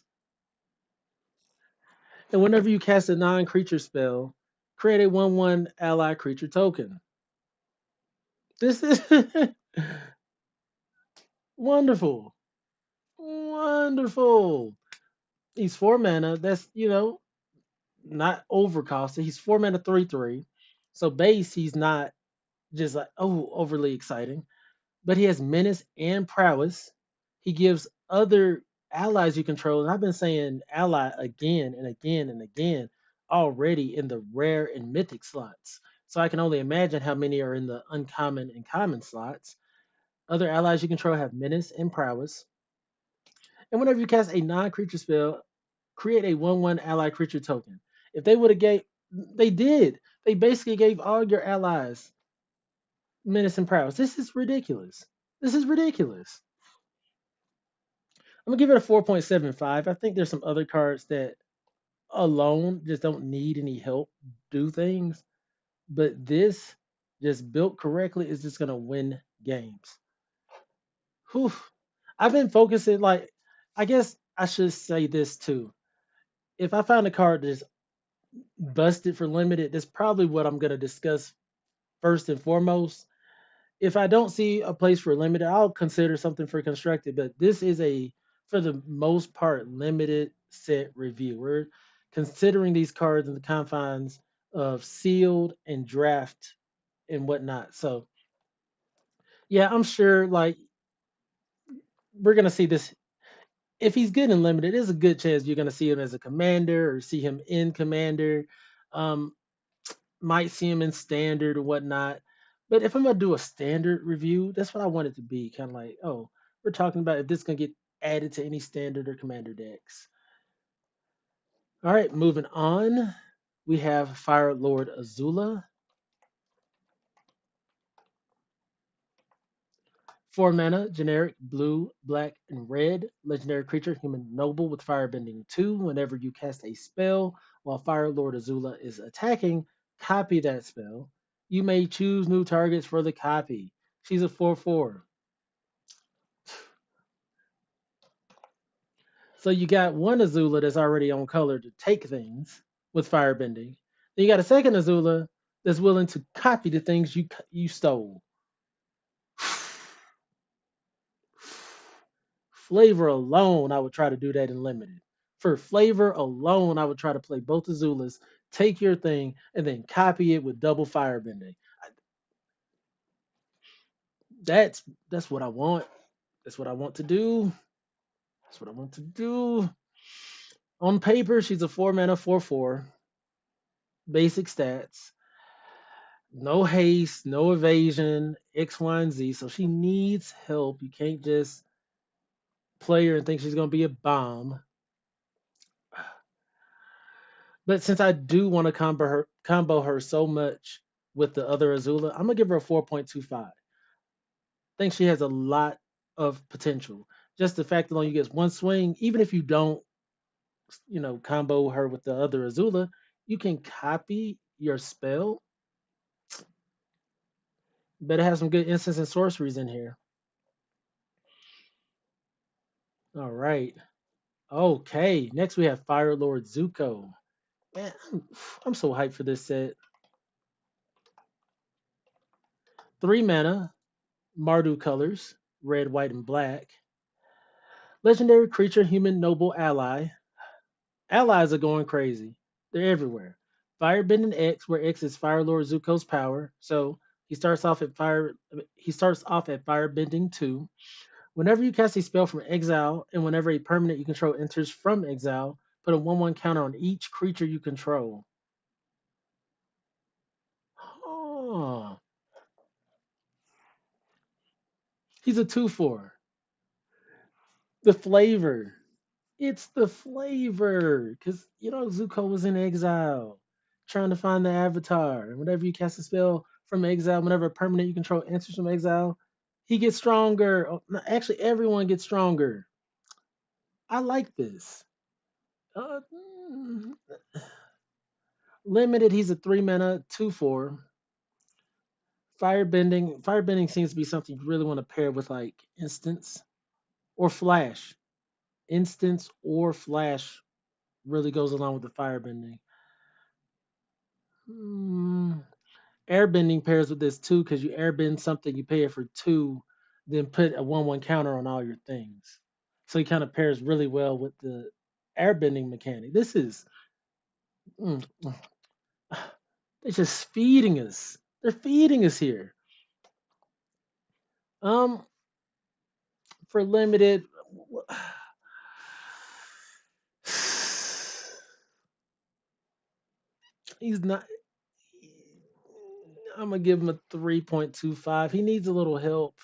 And whenever you cast a non-creature spell, create a 1/1 ally creature token. This is wonderful. Wonderful. He's 4 mana. That's, not overcosted. He's 4 mana 3/3. So base, he's not just like, oh, overly exciting. But he has menace and prowess. He gives other allies you control, and I've been saying ally again and again and again already in the rare and mythic slots. So I can only imagine how many are in the uncommon and common slots. Other allies you control have menace and prowess. And whenever you cast a non-creature spell, create a 1/1 ally creature token. If they would have gave, they did. They basically gave all your allies menace and prowess. This is ridiculous. This is ridiculous. I'm gonna give it a 4.75. I think there's some other cards that alone just don't need any help do things, but this just built correctly is just gonna win games. Whew. I've been focusing like I guess I should say this too. If I find a card that's busted for limited, that's probably what I'm gonna discuss first and foremost. If I don't see a place for limited, I'll consider something for constructed. But this is for the most part, limited set review. We're considering these cards in the confines of sealed and draft and whatnot. So yeah, I'm sure like we're gonna see this. If he's good and limited, there's a good chance you're gonna see him as a commander or see him in commander. Um, might see him in standard or whatnot. But if I'm gonna do a standard review, that's what I want it to be. Kind of like, oh, we're talking about if this can get added to any standard or commander decks. All right, moving on. We have Fire Lord Azula. 4 mana, generic, blue, black, and red. Legendary creature, human noble with firebending 2. Whenever you cast a spell while Fire Lord Azula is attacking, copy that spell. You may choose new targets for the copy. She's a 4/4. So you got one Azula that's already on color to take things with firebending. Then you got a second Azula that's willing to copy the things you stole. Flavor alone, I would try to do that in limited. For flavor alone, I would try to play both Azulas, take your thing, and then copy it with double firebending. That's that's what I want. That's what I want to do. That's what I want to do. On paper, she's a 4 mana 4/4. Basic stats. No haste, no evasion, X, Y, and Z. So she needs help. You can't just play her and think she's gonna be a bomb. But since I do want to combo her so much with the other Azula, I'm gonna give her a 4.25. I think she has a lot of potential. Just the fact that only you get one swing, even if you don't combo her with the other Azula, you can copy your spell. Better have some good instants and sorceries in here. All right. Okay. Next we have Fire Lord Zuko. Man, I'm so hyped for this set. 3 mana, Mardu colors, red, white, and black. Legendary creature, human noble ally. Allies are going crazy. They're everywhere. Firebending X, where X is Fire Lord Zuko's power. So he starts off at fire. He starts off at Firebending 2. Whenever you cast a spell from exile, and whenever a permanent you control enters from exile, put a 1/1 counter on each creature you control. Oh, he's a 2/4. The flavor. It's the flavor. Because, Zuko was in exile trying to find the avatar. And whenever you cast a spell from exile, whenever a permanent you control enters from exile, he gets stronger. Oh, no, actually, everyone gets stronger. I like this. Uh, mm, Limited, he's a 3 mana, 2/4. Firebending. Firebending seems to be something you really want to pair with like instance or flash. Instance or flash really goes along with the firebending. Hmm. Airbending pairs with this too because you airbend something, you pay it for 2, then put a 1/1 counter on all your things. So it kind of pairs really well with the airbending mechanic. This is mm, mm, they're just feeding us. They're feeding us here. Um, for limited, he's not. I'm gonna give him a 3.25. He needs a little help.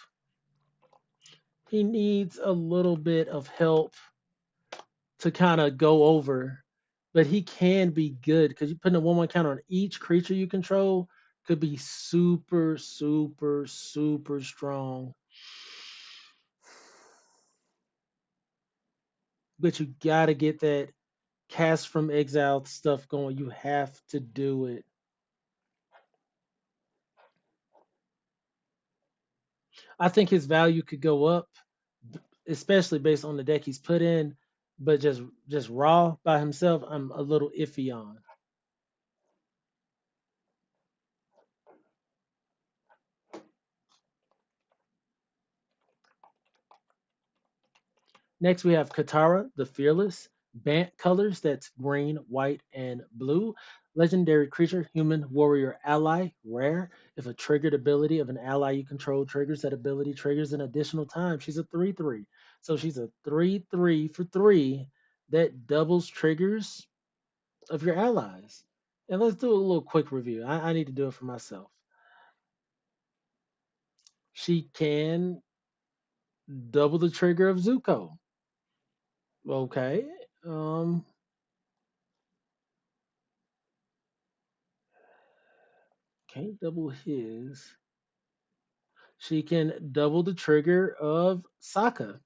He needs a little bit of help to kind of go over, but he can be good because you putting a 1/1 counter on each creature you control could be super, super, super strong. But you gotta get that cast from exile stuff going. You have to do it. I think his value could go up, especially based on the deck he's put in. But just raw by himself, I'm a little iffy on. Next, we have Katara, the Fearless. Bant colors, that's green, white, and blue. Legendary creature, human warrior ally, rare. If a triggered ability of an ally you control triggers, that ability triggers an additional time. She's a 3/3. So she's a 3/3 for 3 that doubles triggers of your allies. And let's do a little quick review. I need to do it for myself. She can double the trigger of Zuko. Okay. Um, Can't double his. She can double the trigger of Sokka.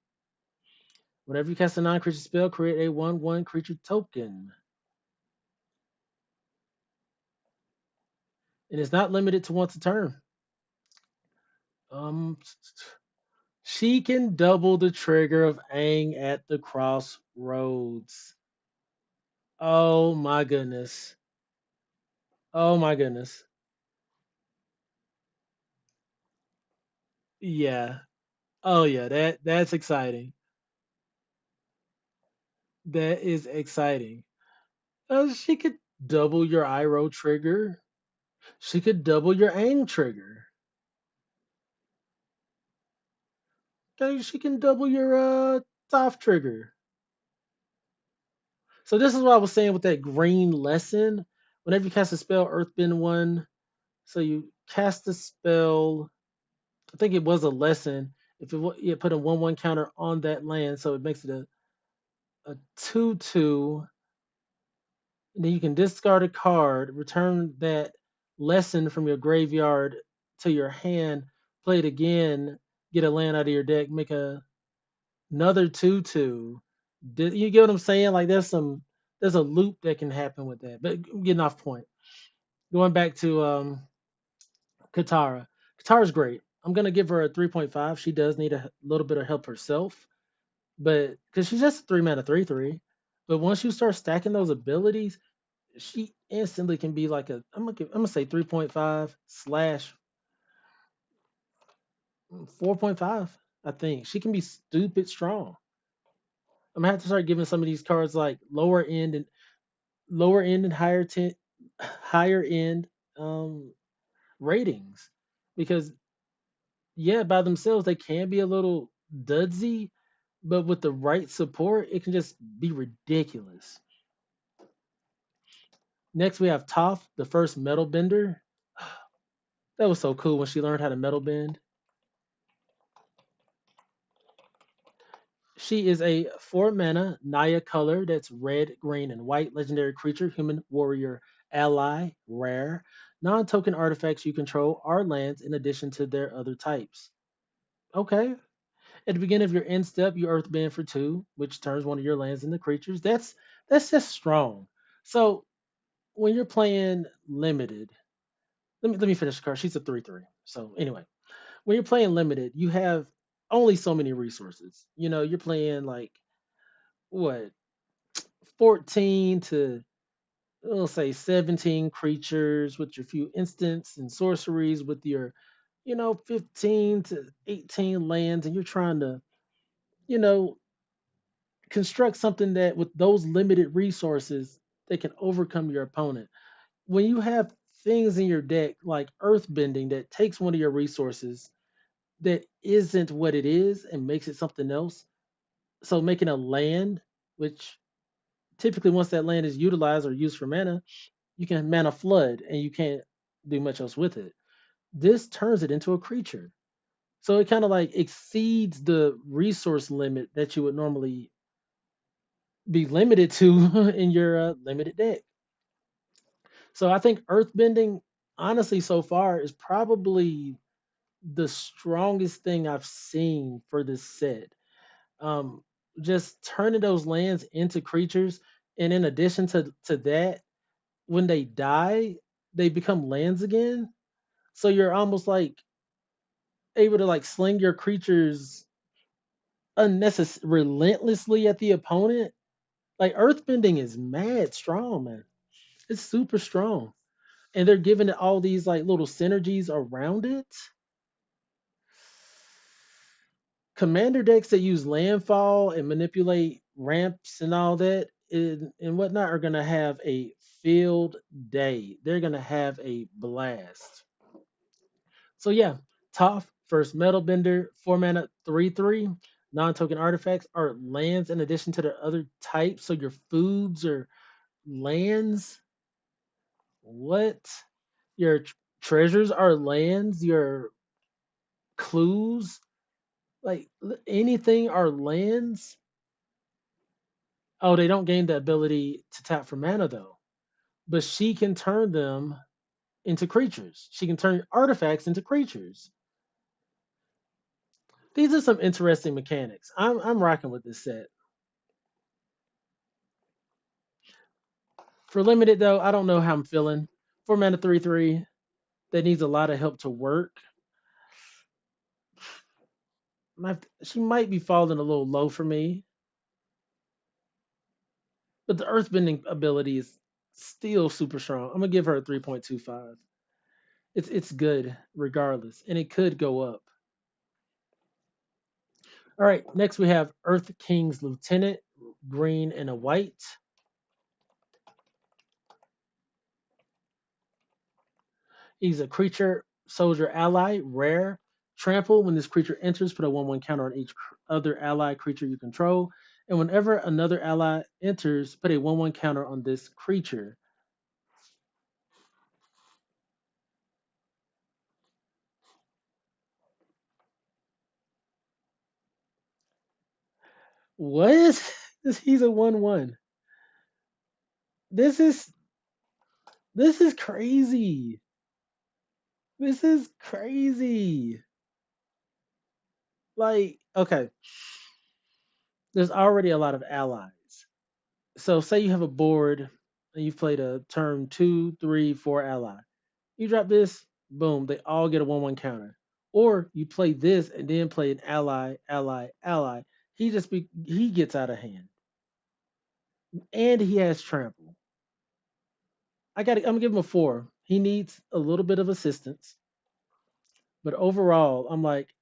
Whenever you cast a non-creature spell, create a 1/1 creature token. And it's not limited to once a turn. Um, she can double the trigger of Aang at the crossroads. Oh my goodness. Oh my goodness. Yeah. Oh yeah, that's exciting. That is exciting. She could double your Iroh trigger. She could double your Aang trigger. Okay, she can double your soft trigger. So this is what I was saying with that green lesson. Whenever you cast a spell, Earthbend 1, so you cast the spell. I think it was a lesson. If you put a 1/1 counter on that land, so it makes it a 2/2, and then you can discard a card, return that lesson from your graveyard to your hand, play it again, get a land out of your deck, make another 2/2. You get what I'm saying? Like there's some there's a loop that can happen with that. But getting off point. Going back to Katara. Katara's great. I'm gonna give her a 3.5. She does need a little bit of help herself, but because she's just 3 mana 3/3. But once you start stacking those abilities, she instantly can be like a. I'm gonna say 3.5 slash 4.5. I think she can be stupid strong. I'm gonna have to start giving some of these cards like lower end and higher end um ratings, because yeah, by themselves they can be a little dudsy, but with the right support, it can just be ridiculous. Next, we have Toph, the first metal bender. That was so cool when she learned how to metal bend. She is a 4 mana Naya color that's red, green, and white legendary creature, human warrior ally, rare. Non token artifacts you control are lands in addition to their other types. Okay. At the beginning of your end step, you earthbend for 2, which turns one of your lands into creatures. That's just strong. So when you're playing limited, let me finish the card. She's a 3/3. So anyway, when you're playing limited, you have only so many resources. You're playing like what 14 to we'll say 17 creatures with your few instants and sorceries with your 15 to 18 lands, and you're trying to you know construct something that with those limited resources that can overcome your opponent. When you have things in your deck like earthbending that takes one of your resources that isn't what it is and makes it something else, so making a land, which typically once that land is utilized or used for mana, you can mana flood and you can't do much else with it. This turns it into a creature. So it kind of like exceeds the resource limit that you would normally be limited to in your limited deck. So I think earthbending, honestly, so far is probably the strongest thing I've seen for this set. Um, just turning those lands into creatures, and in addition to that, when they die, they become lands again. So you're almost like able to like sling your creatures relentlessly at the opponent. Like earthbending is mad strong, man. It's super strong. And they're giving it all these like little synergies around it. Commander decks that use landfall and manipulate ramps and all that and whatnot are gonna have a field day. They're gonna have a blast. So yeah, Toph, first metal bender, 4 mana, 3/3. Non-token artifacts are lands in addition to their other types. So your foods are lands. What? Your treasures are lands. Your clues, like anything, are lands. Oh, they don't gain the ability to tap for mana though. But she can turn them into creatures. She can turn artifacts into creatures. These are some interesting mechanics. I'm rocking with this set. For limited though, I don't know how I'm feeling. 4 mana 3/3 that needs a lot of help to work. She might be falling a little low for me, but the earthbending ability is still super strong. I'm gonna give her a 3.25. It's good regardless, and it could go up. All right, next we have Earth King's Lieutenant, green and a white. He's a creature, soldier ally, rare. Trample. When this creature enters, put a 1/1 counter on each other ally creature you control. And whenever another ally enters, put a 1/1 counter on this creature. What? He's a 1/1. This is this is crazy. This is crazy. Like, okay, there's already a lot of allies. So say you have a board and you've played a turn two, three, four ally. You drop this, boom, they all get a 1/1 counter. Or you play this and then play an ally, ally, ally. He gets out of hand. And he has trample. I'm gonna give him a four. He needs a little bit of assistance. But overall,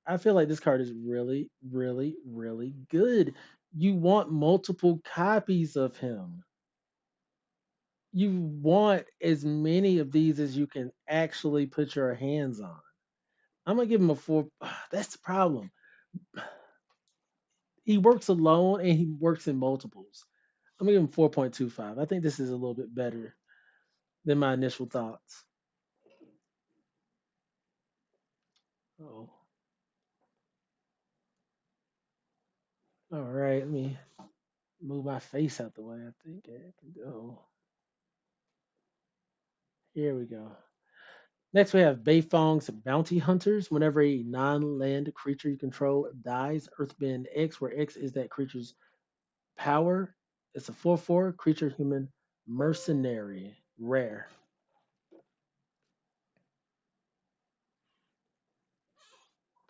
I feel like this card is really, really, really good. You want multiple copies of him. You want as many of these as you can actually put your hands on. I'm gonna give him a four. That's the problem. He works alone and he works in multiples. I'm gonna give him 4.25. I think this is a little bit better than my initial thoughts. Oh, all right. Let me move my face out the way. I think I can go. Here we go. Next, we have Beifong's Bounty Hunters. Whenever a non-land creature you control dies, Earthbend X, where X is that creature's power. It's a 4/4 creature human mercenary. Rare.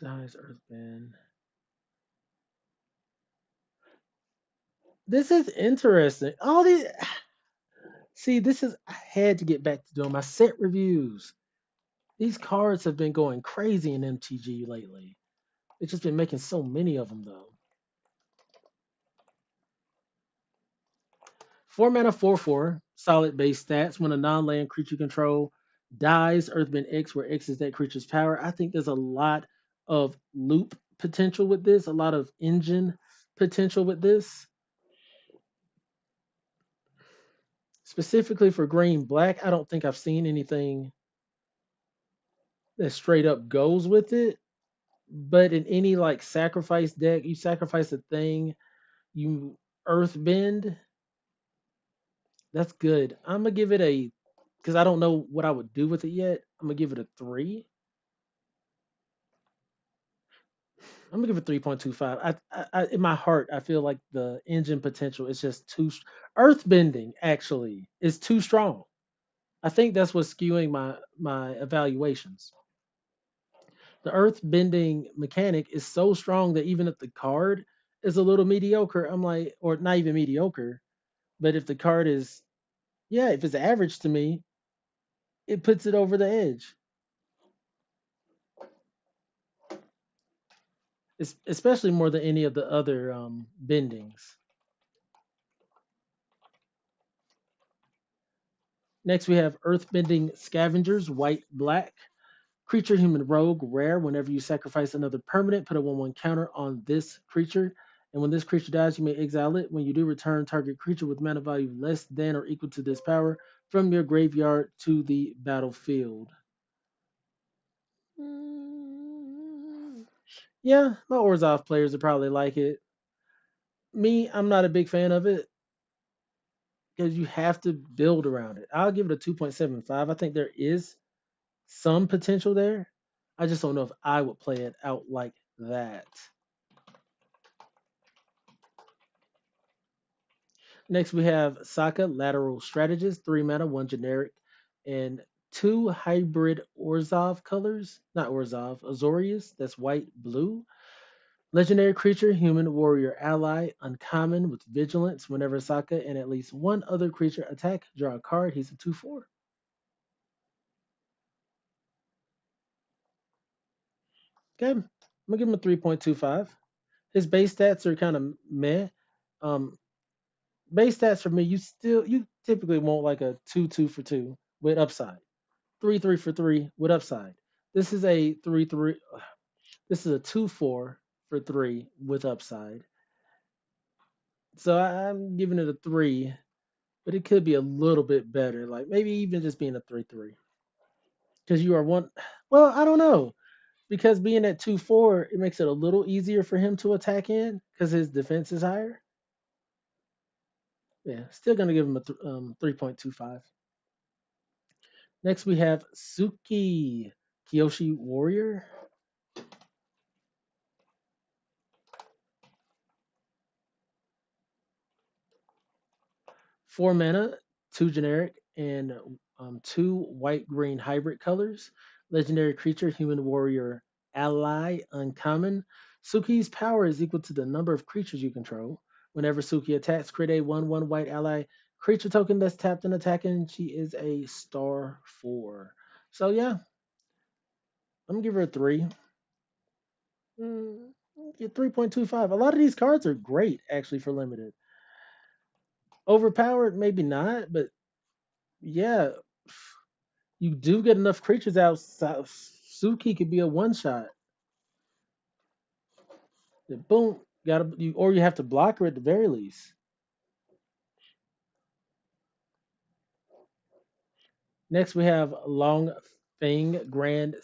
Dies Earthbend. This is interesting. All these see, this is I had to get back to doing my set reviews. These cards have been going crazy in MTG lately. It's just been making so many of them though. 4 mana 4/4, solid base stats. When a non-land creature you control dies, Earthbend X, where X is that creature's power. I think there's a lot of loop potential with this, a lot of engine potential with this. Specifically for green black, I don't think I've seen anything that straight up goes with it. But in any like sacrifice deck, you sacrifice a thing, you earthbend, that's good. I'm gonna give it a because I don't know what I would do with it yet. I'm gonna give it a three. I'm gonna give it 3.25. In my heart, I feel like the engine potential is just earthbending. Actually, is too strong. I think that's what's skewing my evaluations. The earth bending mechanic is so strong that even if the card is a little mediocre, I'm like, or not even mediocre, but if the card is, yeah, if it's average to me, it puts it over the edge. Especially more than any of the other bendings. Next, we have Earthbending Scavengers, white, black. Creature, human, rogue, rare. Whenever you sacrifice another permanent, put a 1/1 counter on this creature. And when this creature dies, you may exile it. When you do, return target creature with mana value less than or equal to this power from your graveyard to the battlefield. Mm, yeah, my Orzhov players would probably like it. Me, I'm not a big fan of it because you have to build around it. I'll give it a 2.75. I think there is some potential there. I just don't know if I would play it out like that. Next, we have Saka, Lateral Strategist, 3 mana, 1 generic, and 2 hybrid Orzhov colors. Not Orzhov, Azorius, that's white, blue. Legendary creature, human, warrior, ally, uncommon with vigilance. Whenever Saka and at least one other creature attack, draw a card. He's a 2/4. Okay, I'm gonna give him a 3.25. His base stats are kind of meh. Um, Base stats for me, you typically want like a 2/2 for 2 with upside. 3/3 for 3 with upside. This is a 3/3. This is a 2/4 for 3 with upside. So I'm giving it a 3, but it could be a little bit better. Like maybe even just being a 3/3. Because you are one. Well, I don't know. Because being at 2/4, it makes it a little easier for him to attack in because his defense is higher. Yeah, still gonna give him a 3.25. Next we have Suki Kyoshi Warrior. 4 mana, 2 generic, and 2 white green hybrid colors. Legendary creature, human warrior ally, uncommon. Suki's power is equal to the number of creatures you control. Whenever Suki attacks, create a 1/1 white ally creature token that's tapped and attacking. She is a star 4. So, yeah, I'm gonna give her a 3. Mm, get 3.25. A lot of these cards are great, actually, for limited. Overpowered, maybe not, but yeah, you do get enough creatures out. Suki could be a one shot. Then boom, gotta you, or you have to block her at the very least. Next, we have Long Fang Grand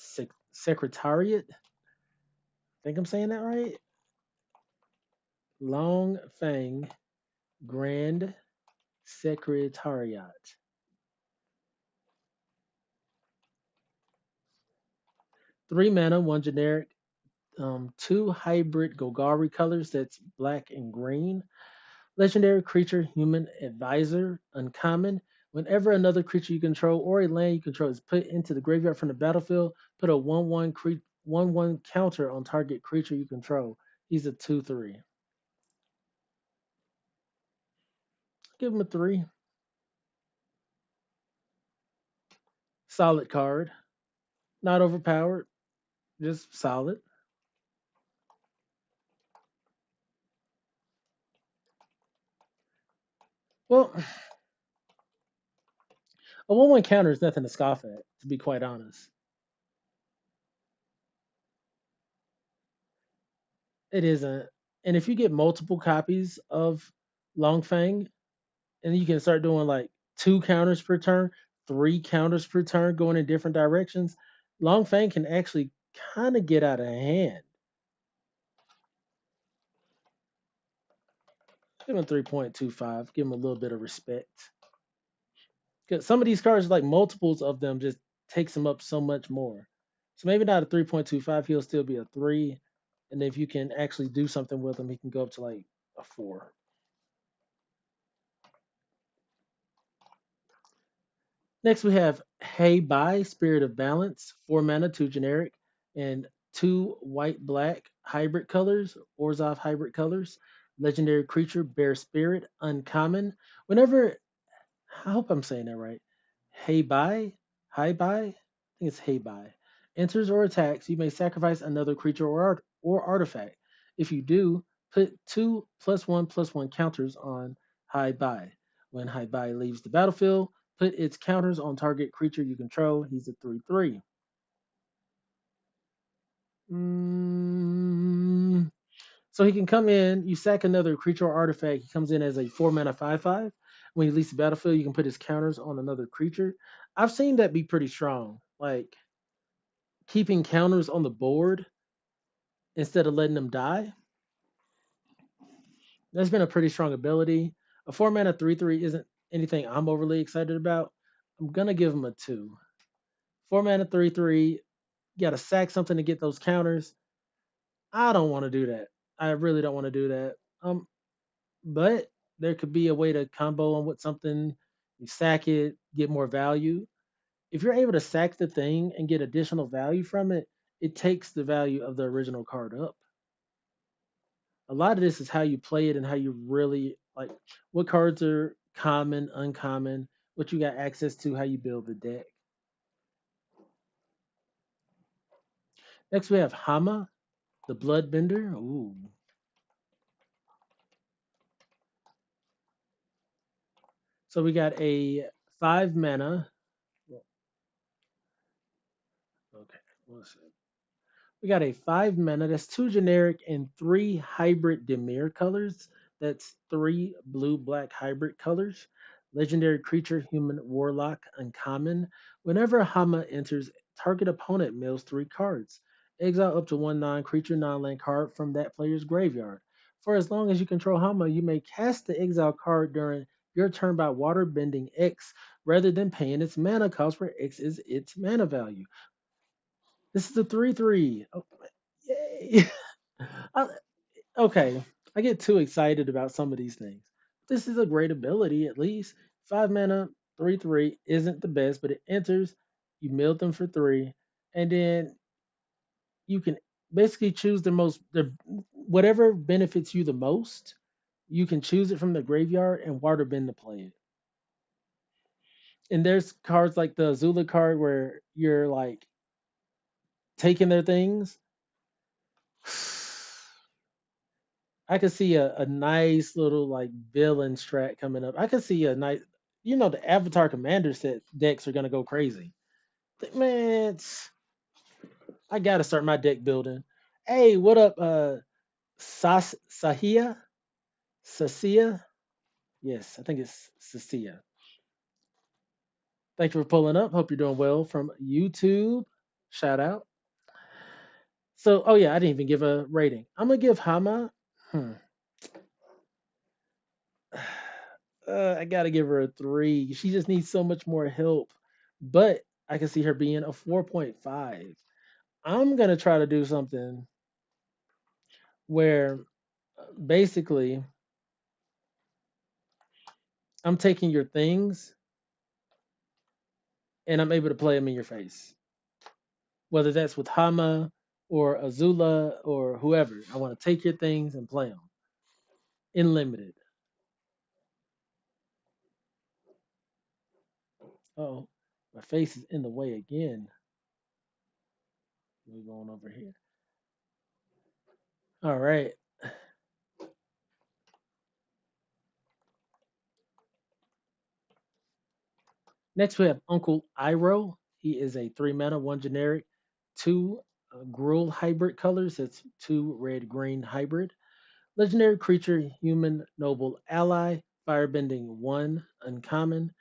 Secretariat. Think I'm saying that right? Long Fang Grand Secretariat. 3 mana, one generic, 2 hybrid Golgari colors. That's black and green. Legendary creature, human advisor, uncommon. Whenever another creature you control or a land you control is put into the graveyard from the battlefield, put a 1/1 counter on target creature you control. He's a 2/3. Give him a 3. Solid card. Not overpowered. Just solid. Well, a 1/1 counter is nothing to scoff at, to be quite honest. It isn't. And if you get multiple copies of Longfang, and you can start doing like 2 counters per turn, 3 counters per turn, going in different directions. Long Fang can actually kind of get out of hand. Give him 3.25. Give him a little bit of respect. Because some of these cards, like multiples of them, just takes him up so much more. So maybe not a 3.25. He'll still be a 3. And if you can actually do something with him, he can go up to like a 4. Next, we have Hey Bye, Spirit of Balance, 4 mana, 2 generic, and 2 white black hybrid colors, Orzhov hybrid colors. Legendary creature, Bear Spirit, uncommon. Whenever, I hope I'm saying that right. Hey Bye, Hi Bye, I think it's Hey Bye. Enters or attacks, you may sacrifice another creature or artifact. If you do, put 2 +1/+1 counters on Hi Bye. When Hi Bye leaves the battlefield, put its counters on target creature you control. He's a 3/3. Mm, so he can come in, you sack another creature or artifact. He comes in as a 4 mana 5/5. When he leaves the battlefield, you can put his counters on another creature. I've seen that be pretty strong. Like keeping counters on the board instead of letting them die. That's been a pretty strong ability. A 4 mana 3/3 isn't anything I'm overly excited about. I'm gonna give him a 2. 4 mana 3/3. You gotta sack something to get those counters. I don't want to do that. I really don't want to do that. But there could be a way to combo them with something. You sack it, get more value. If you're able to sack the thing and get additional value from it, it takes the value of the original card up. A lot of this is how you play it and how you really like what cards are common, uncommon, what you got access to, how you build the deck. Next we have Hama, the Bloodbender. Ooh. So we got a 5 mana. Okay, one second. We got a 5 mana. That's 2 generic and 3 hybrid Demir colors. That's 3 blue-black hybrid colors. Legendary creature, human warlock, uncommon. Whenever Hama enters, target opponent mills 3 cards. Exile up to one non-creature, non-land card from that player's graveyard. For as long as you control Hama, you may cast the exile card during your turn by water bending X rather than paying its mana cost, where X is its mana value. This is a 3/3. Oh, yay. I, okay. I get too excited about some of these things. This is a great ability, at least. 5 mana, 3/3 isn't the best, but it enters. You mill them for three, and then you can basically choose the whatever benefits you the most. You can choose it from the graveyard and water bin to play it. And there's cards like the Azula card where you're like taking their things. I could see a nice little like villain strat coming up. I could see a nice, the Avatar Commander set decks are gonna go crazy. Man, I gotta start my deck building. Hey, what up, Sahia? Sasia? Yes, I think it's Sasia. Thank you for pulling up. Hope you're doing well from YouTube. Shout out. So, oh yeah, I didn't even give a rating. I'm gonna give Hama. Hmm. I gotta give her a three. She just needs so much more help. But I can see her being a 4.5. I'm gonna try to do something where basically I'm taking your things and I'm able to play them in your face. Whether that's with Hama or Azula or whoever. I want to take your things and play them in limited. Oh, my face is in the way again. We're going over here. All right. Next, we have Uncle Iroh. He is a 3 mana, 1 generic, two Gruul hybrid colors. It's two red green hybrid. Legendary creature, human noble ally, firebending 1 uncommon.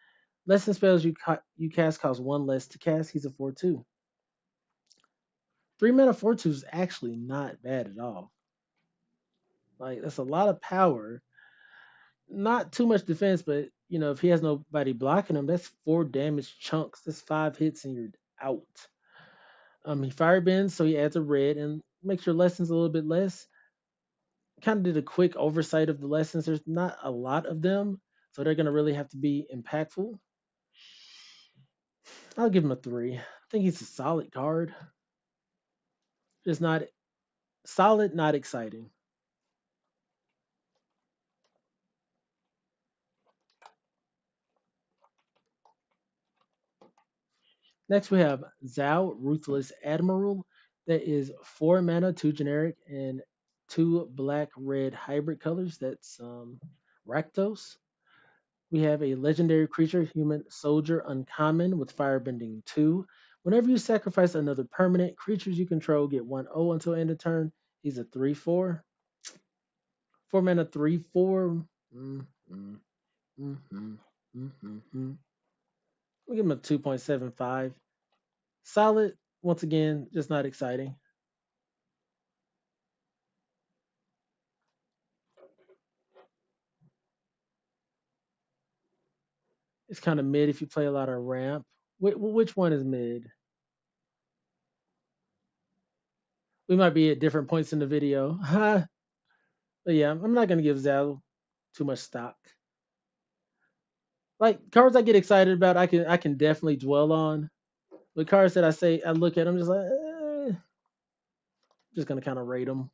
Lesson spells you cast cost one less to cast. He's a 4/2. 3 mana 4/2 is actually not bad at all. Like, that's a lot of power. Not too much defense, but if he has nobody blocking him, that's 4 damage chunks. That's 5 hits and you're out. He firebends, so he adds a red and makes your lessons a little bit less. Kind of did a quick oversight of the lessons. There's not a lot of them, so they're gonna really have to be impactful. I'll give him a three. I think he's a solid card. Just not solid, not exciting. Next we have Zhao, Ruthless Admiral. That is 4 mana, 2 generic, and two black red hybrid colors. That's Rakdos. We have a legendary creature, human soldier, uncommon with firebending 2. Whenever you sacrifice another permanent, creatures you control get 1/0 until end of turn. He's a 3/4. 4 mana, 3/4. Mm-hmm, mm-hmm, mm-hmm. We'll give him a 2.75. Solid, once again, just not exciting. It's kind of mid if you play a lot of ramp. Which one is mid? We might be at different points in the video. But yeah, I'm not going to give Zhao too much stock. Like cards I get excited about, I can definitely dwell on. But cards that I look at, I'm just like, just gonna kind of rate them.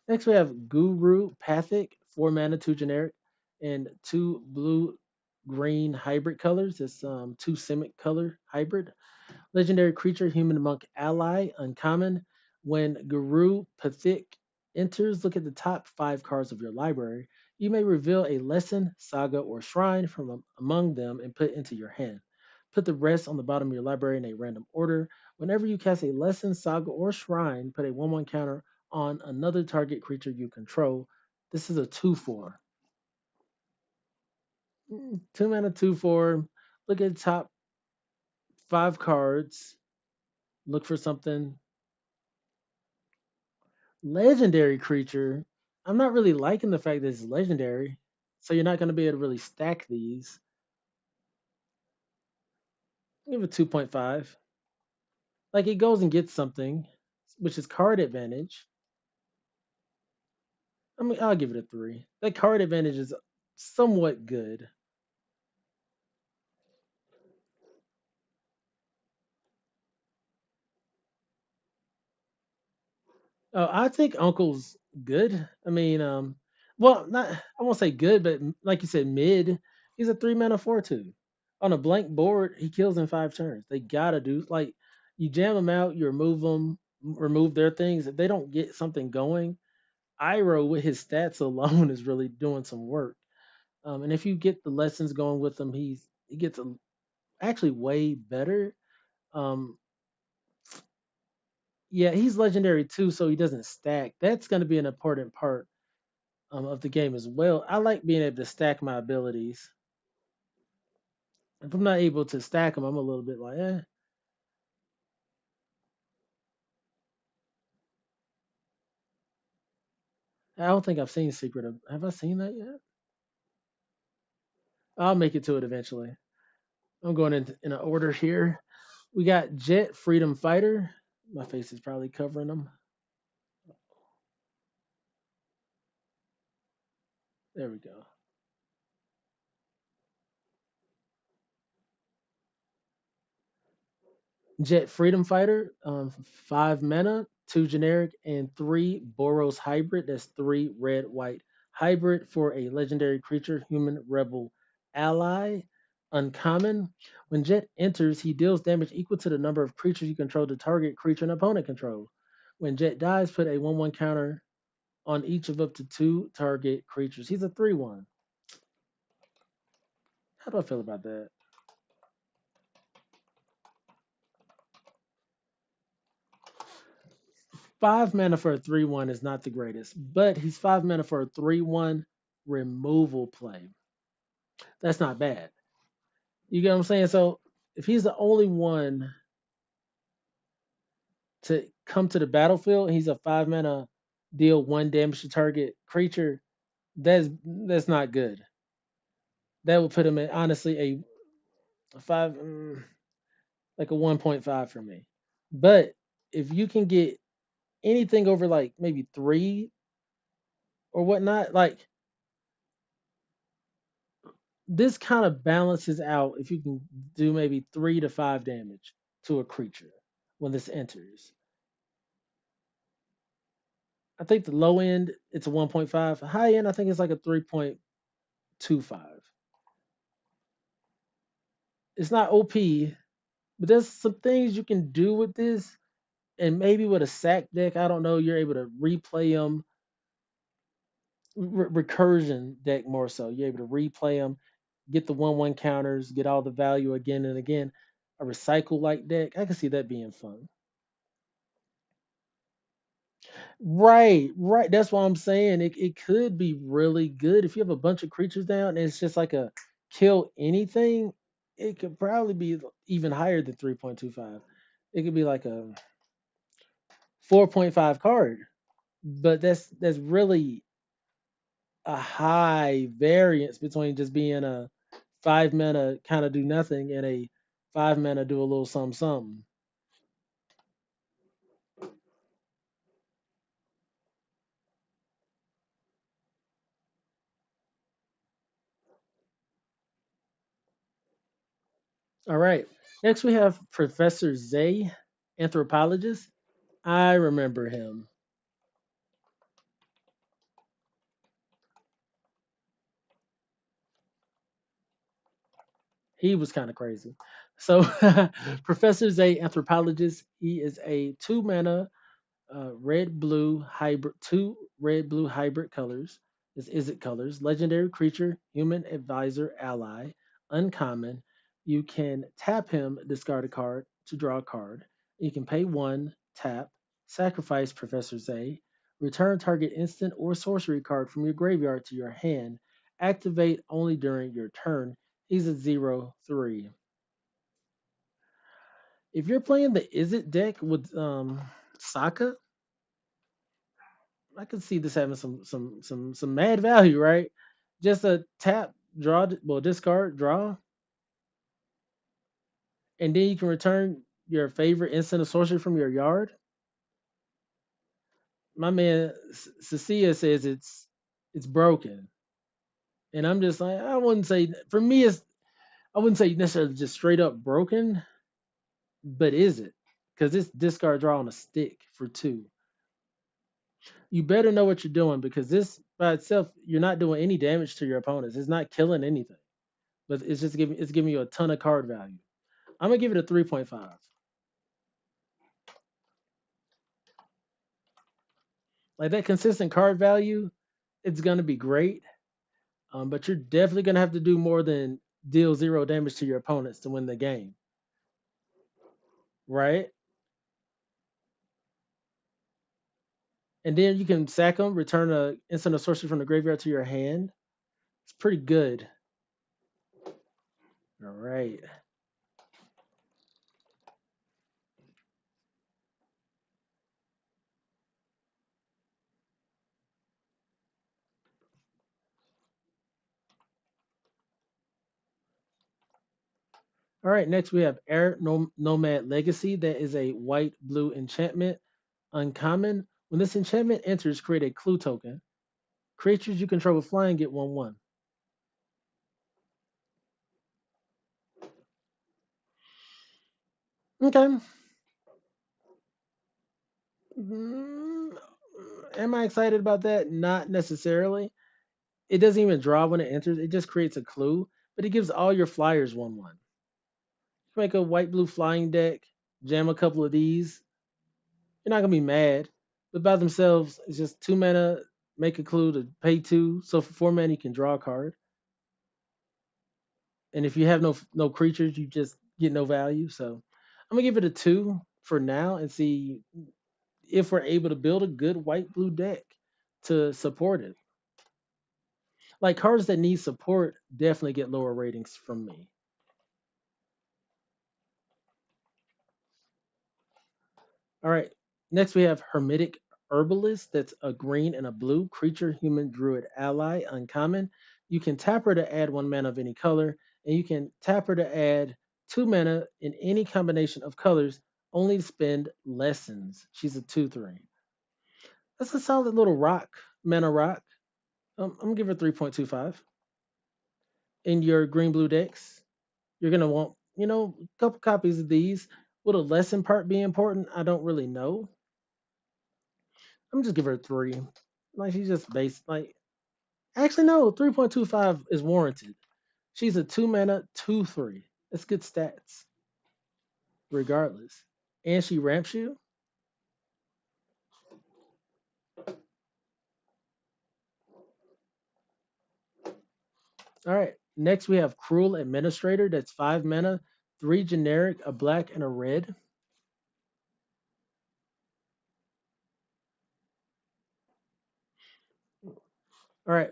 Next we have Guru Pathic, 4 mana, 2 generic, and two blue green hybrid colors. It's two Simic color hybrid. Legendary creature, human monk ally, uncommon. When Guru Pathic enters, look at the top 5 cards of your library. You may reveal a lesson, saga, or shrine from among them and put into your hand. Put the rest on the bottom of your library in a random order. Whenever you cast a lesson, saga, or shrine, put a 1/1 counter on another target creature you control. This is a 2/4. 2 mana, 2/4. Look at the top 5 cards. Look for something legendary creature. I'm not really liking the fact that it's legendary. So you're not going to be able to really stack these. Give it 2.5. Like it goes and gets something, which is card advantage. I mean, I'll give it a three. That card advantage is somewhat good. I think Uncle's good. I mean, well, not I won't say good, but like you said, mid. He's a 3 mana 4/2. On a blank board, he kills in 5 turns. They gotta do like you jam them out, you remove them, remove their things. If they don't get something going, Iroh with his stats alone is really doing some work. And if you get the lessons going with him, he gets actually way better. Um, yeah, he's legendary too, so he doesn't stack. That's going to be an important part of the game as well. I like being able to stack my abilities. If I'm not able to stack them, I'm a little bit like, eh. I don't think I've seen Secret of. Have I seen that yet? I'll make it to it eventually. I'm going in an order here. We got Jet Freedom Fighter. My face is probably covering them. There we go. Jet Freedom Fighter, 5 mana, 2 generic, and 3 Boros hybrid. That's 3 red white hybrid for a legendary creature, human rebel ally. Uncommon. When Jet enters, he deals damage equal to the number of creatures you control the target creature and opponent control. When Jet dies, put a 1/1 counter on each of up to 2 target creatures. He's a 3/1. How do I feel about that? 5 mana for a 3/1 is not the greatest, but he's 5 mana for a 3/1 removal play. That's not bad. You get what I'm saying? So if he's the only one to come to the battlefield, he's a 5 mana deal 1 damage to target creature. That's not good. That would put him at honestly a five, like a 1.5 for me. But if you can get anything over like maybe three or whatnot, like this kind of balances out if you can do maybe 3 to 5 damage to a creature when this enters. I think the low end it's a 1.5. High end I think it's like a 3.25. It's not OP, but there's some things you can do with this, and maybe with a sack deck, I don't know, you're able to replay them. Recursion deck more so. You're able to replay them, get the 1/1 counters, get all the value again and again. A recycle like deck, I can see that being fun. Right, right. That's what I'm saying. It could be really good if you have a bunch of creatures down and it's just like a kill anything. It could probably be even higher than 3.25. It could be like a 4.5 card, but that's really a high variance between just being a 5 mana kind of do nothing and a 5 mana do a little something something. All right. Next we have Professor Zay, anthropologist. I remember him. He was kind of crazy. So Professor Zay, anthropologist. He is a 2 mana red blue hybrid, two red blue hybrid colors. This is it colors. Legendary creature, human advisor ally, uncommon. You can tap him, discard a card to draw a card. You can pay one, tap, sacrifice Professor Zay, return target instant or sorcery card from your graveyard to your hand. Activate only during your turn. He's a 0/3. If you're playing the Is It deck with Saka, I could see this having some mad value, right? Just a tap, draw, well, discard, draw, and then you can return your favorite instant or sorcery from your yard. My man Cecilia says it's It's broken. And I'm just like, I wouldn't say for me it's I wouldn't say necessarily just straight up broken, but is it? Because it's discard draw on a stick for two. You better know what you're doing because this by itself, you're not doing any damage to your opponents. It's not killing anything, but it's giving you a ton of card value. I'm gonna give it a 3.5. Like that consistent card value, it's gonna be great. But you're definitely gonna have to do more than deal zero damage to your opponents to win the game, right? And then you can sack them, return a instant or sorcery from the graveyard to your hand. It's pretty good. All right. All right. Next, we have Nomad Legacy. That is a white blue enchantment. Uncommon. When this enchantment enters, create a clue token. Creatures you control with flying get 1/1. Okay. Mm, am I excited about that? Not necessarily. It doesn't even draw when it enters. It just creates a clue, but it gives all your flyers 1/1. Make a white blue flying deck, jam a couple of these. You're not gonna be mad. But by themselves, it's just 2 mana, make a clue to pay two. So for 4 mana, you can draw a card. And if you have no creatures, you just get no value. So I'm gonna give it a 2 for now and see if we're able to build a good white blue deck to support it. Like cards that need support definitely get lower ratings from me. All right. Next, we have Hermetic Herbalist. That's a green and a blue creature, human druid ally, uncommon. You can tap her to add 1 mana of any color, and you can tap her to add 2 mana in any combination of colors, only to spend lessons. She's a 2/3. That's a solid little rock, mana rock. I'm gonna give her 3.25. In your green blue decks, you're gonna want, a couple copies of these. Will the lesson part be important? I don't really know. I'm just give her a 3. Like she's just base. Like actually no, 3.25 is warranted. She's a 2 mana 2/3. That's good stats, regardless. And she ramps you. All right. Next we have Cruel Administrator. That's 5 mana, 3 generic, a black and a red. All right.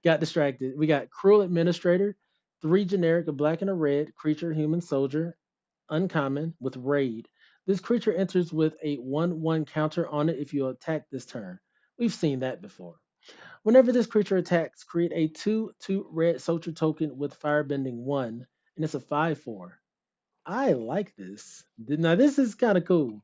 Got distracted. We got Cruel Administrator, 3 generic, a black and a red, creature, human soldier, uncommon with raid. This creature enters with a 1/1 counter on it if you attack this turn. We've seen that before. Whenever this creature attacks, create a 2/2 red soldier token with firebending 1, and it's a 5/4. I like this. Now, this is kind of cool.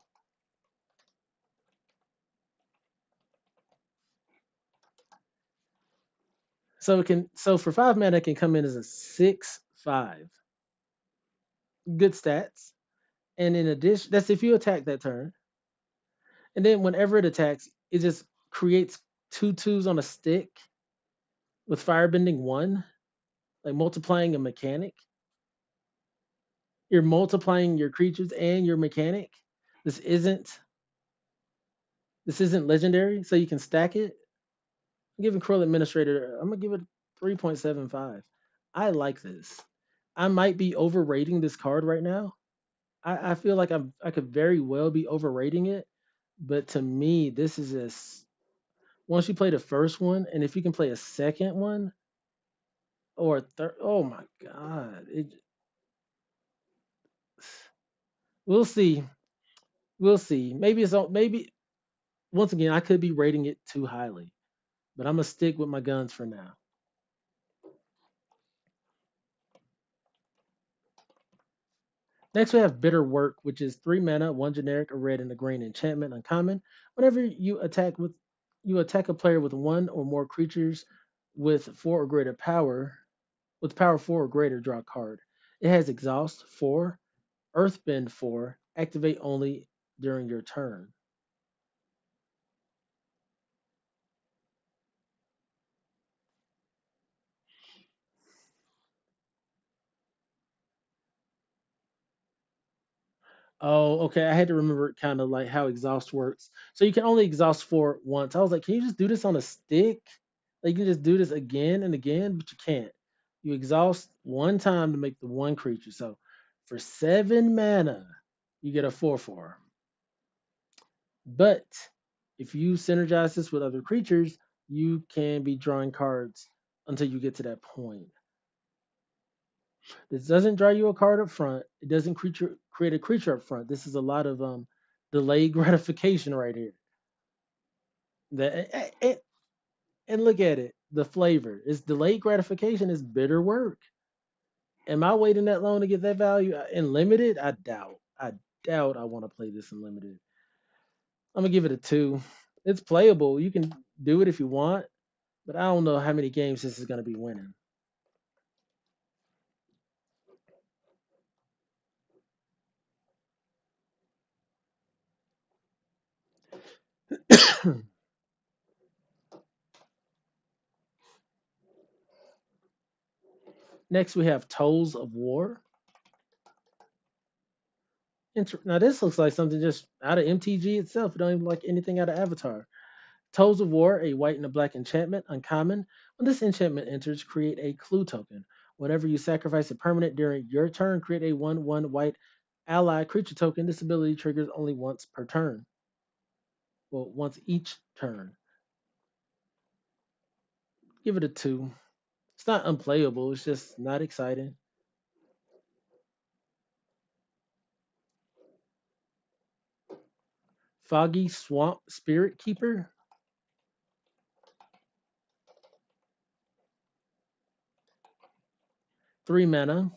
So for 5 mana, it can come in as a 6/5. Good stats. And in addition, that's if you attack that turn. And then whenever it attacks, it just creates 2/2s on a stick with firebending 1, like multiplying a mechanic. You're multiplying your creatures and your mechanic. This isn't this isn't legendary, so you can stack it. I'm giving Cruel Administrator, I'm gonna give it 3.75. I like this. I might be overrating this card right now. I feel like I could very well be overrating it, but to me, this is just once you play the first one, and if you can play a second one or a third, oh my god, we'll see. We'll see. Maybe once again I could be rating it too highly, but I'm gonna stick with my guns for now. Next, we have Bitter Work, which is 3 mana, 1 generic, a red, and a green enchantment, uncommon. Whenever you attack with You attack a player with one or more creatures with four or greater power. With power four or greater, draw a card. It has exhaust four, earthbend four, activate only during your turn. Oh, okay. I had to remember kind of like how exhaust works. So you can only exhaust four once. I was like, can you just do this on a stick? Like you can just do this again and again, but you can't. You exhaust one time to make the one creature. So for 7 mana, you get a 4/4. But if you synergize this with other creatures, you can be drawing cards until you get to that point. This doesn't draw you a card up front. It doesn't create a creature up front. This is a lot of delayed gratification right here. And look at it. The flavor. It's delayed gratification is bitter work. Am I waiting that long to get that value in limited? I doubt. I doubt I want to play this in limited. I'm gonna give it a two. It's playable. You can do it if you want, but I don't know how many games this is gonna be winning. Next, we have Tolls of War. Now, this looks like something just out of MTG itself. It don't even like anything out of Avatar. Tolls of War, a white and a black enchantment, uncommon. When this enchantment enters, create a clue token. Whenever you sacrifice a permanent during your turn, create a 1/1 white ally creature token. This ability triggers only once per turn. Well, once each turn. Give it a two. It's not unplayable, it's just not exciting. Foggy Swamp Spirit Keeper, 3 mana.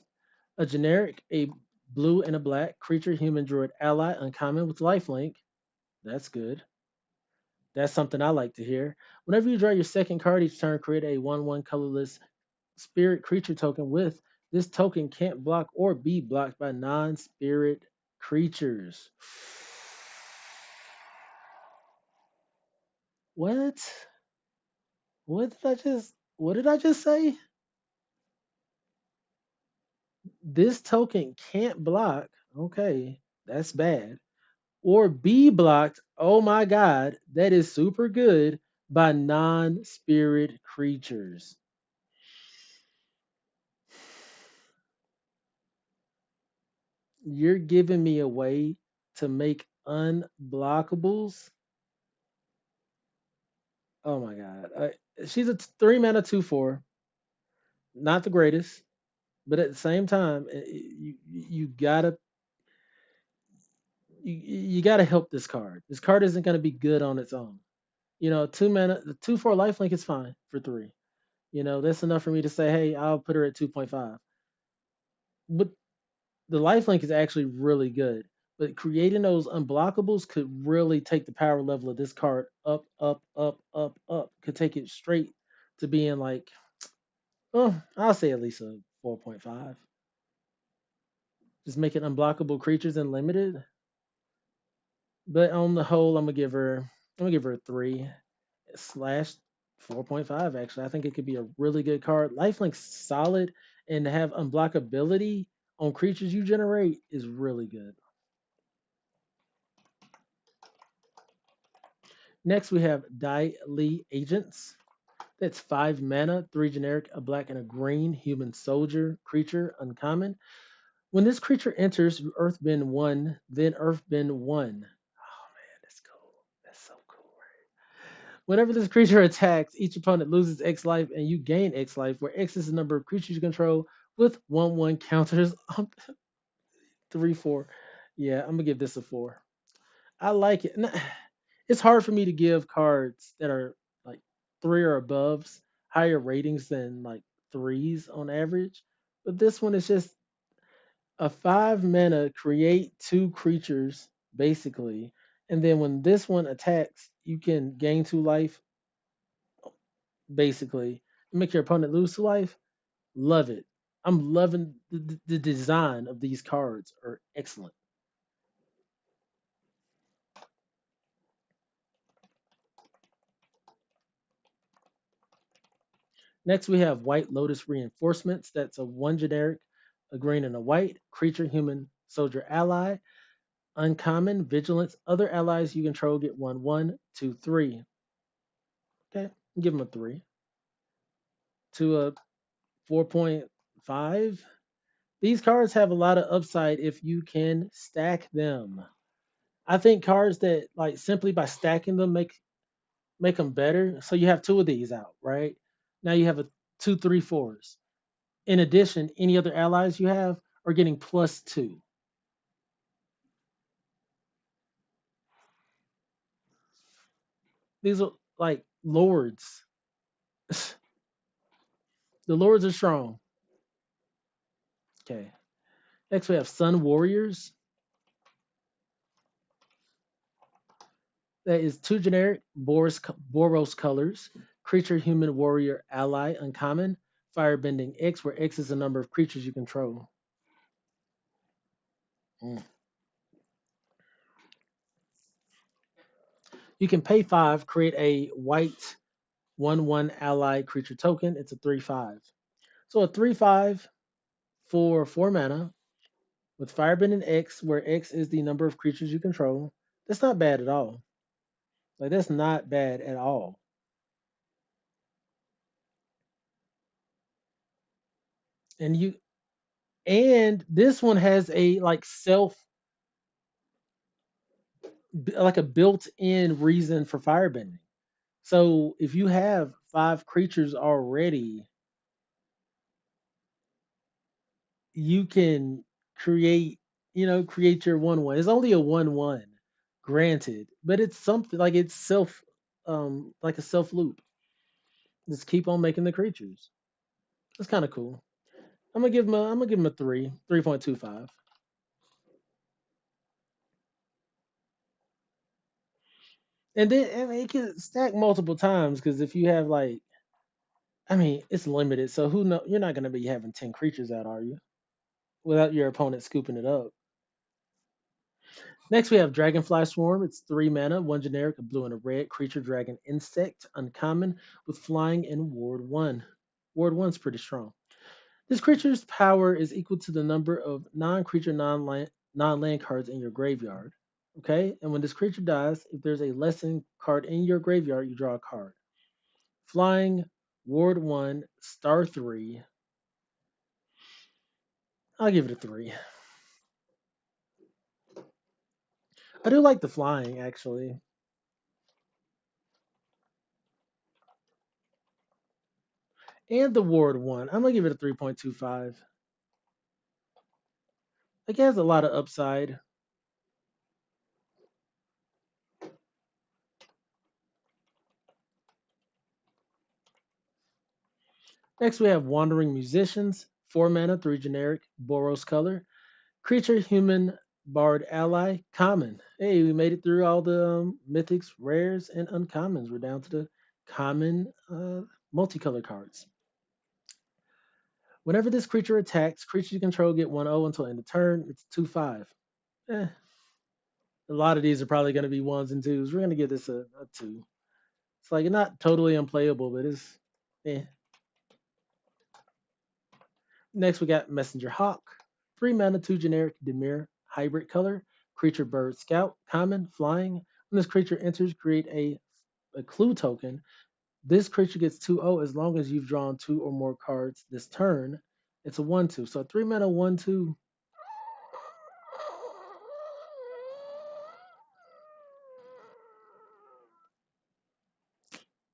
A generic, a blue and a black creature, human druid ally, uncommon with lifelink. That's good. That's something I like to hear. Whenever you draw your second card each turn, create a 1/1 colorless spirit creature token with this token can't block or be blocked by non-spirit creatures. What? What did I just say? This token can't block. Okay, that's bad. Or be blocked. Oh my god, that is super good by non-spirit creatures. You're giving me a way to make unblockables. Oh my god. She's a 3 mana 2/4, not the greatest, but at the same time, you gotta you gotta help this card. This card isn't gonna be good on its own. 2 mana, the 2/4 lifelink is fine for three. That's enough for me to say, hey, I'll put her at 2.5. But the lifelink is actually really good. But creating those unblockables could really take the power level of this card up, up, up, up, up. Could take it straight to being like, oh, I'll say at least a 4.5. Just making unblockable creatures unlimited. But on the whole, I'm gonna give her a 3/4.5. Actually, I think it could be a really good card. Lifelink's solid, and to have unblockability on creatures you generate is really good. Next, we have Dai Li Agents. That's 5 mana, 3 generic, a black and a green human soldier creature, uncommon. When this creature enters, you earthbend one, then earthbend one. Oh man, that's cool. That's so cool. Whenever this creature attacks, each opponent loses X life and you gain X life, where X is the number of creatures you control with 1/1 counters. 3/4. Yeah, I'm gonna give this a 4. I like it. It's hard for me to give cards that are like three or aboves higher ratings than like threes on average. But this one is just a 5 mana create two creatures basically, and then when this one attacks, you can gain 2 life, basically, make your opponent lose 2 life. Love it. I'm loving the design of these cards are excellent. Next, we have White Lotus Reinforcements. That's a one generic, a green and a white creature, human, soldier, ally. Uncommon, vigilance. Other allies you control get 1/1, 2, 3. Okay, give them a 3 to a 4.5. These cards have a lot of upside if you can stack them. I think cards that like simply by stacking them make them better. So you have two of these out, right? Now you have a two, three, fours. In addition, any other allies you have are getting +2. These are like lords. The lords are strong. Okay. Next we have Sun Warriors. That is two generic Boros colors. Creature, human, warrior, ally, uncommon. Firebending X, where X is the number of creatures you control. Mm. You can pay 5, create a white 1/1 ally creature token. It's a 3/5. So a 3/5 for 4 mana with Firebending X, where X is the number of creatures you control. That's not bad at all. Like that's not bad at all. And you and this one has a like like a built-in reason for firebending. So if you have 5 creatures already, you can create, create your 1/1. It's only a 1/1, granted, but it's something like it's like a self loop. Just keep on making the creatures. It's kind of cool. I'm gonna give him a 3.25. And then it can stack multiple times because if you have like, I mean, it's limited, so who know? You're not gonna be having 10 creatures out, are you? Without your opponent scooping it up. Next, we have Dragonfly Swarm. It's 3 mana, one generic, a blue and a red creature, dragon, insect, uncommon, with flying in Ward 1. Ward 1's pretty strong. This creature's power is equal to the number of non-creature, non-land cards in your graveyard. Okay, and when this creature dies, if there's a lesson card in your graveyard, you draw a card. Flying, Ward 1, Star 3. I'll give it a 3. I do like the flying, actually. And the Ward 1. I'm going to give it a 3.25. Like, it has a lot of upside. Next, we have Wandering Musicians. 4 mana, 3 generic, Boros color. Creature, human, bard, ally, common. Hey, we made it through all the mythics, rares, and uncommons. We're down to the common multicolor cards. Whenever this creature attacks, creatures you control get 1/0 until end of turn. It's 2/5. Eh, a lot of these are probably going to be ones and twos. We're going to give this a 2. It's like not totally unplayable, but it's eh. Next, we got Messenger Hawk. 3 mana, 2 generic, Demir, hybrid color. Creature, bird, scout, common, flying. When this creature enters, create a clue token. This creature gets 2/0 as long as you've drawn 2 or more cards this turn. It's a 1/2. So 3 mana, 1/2.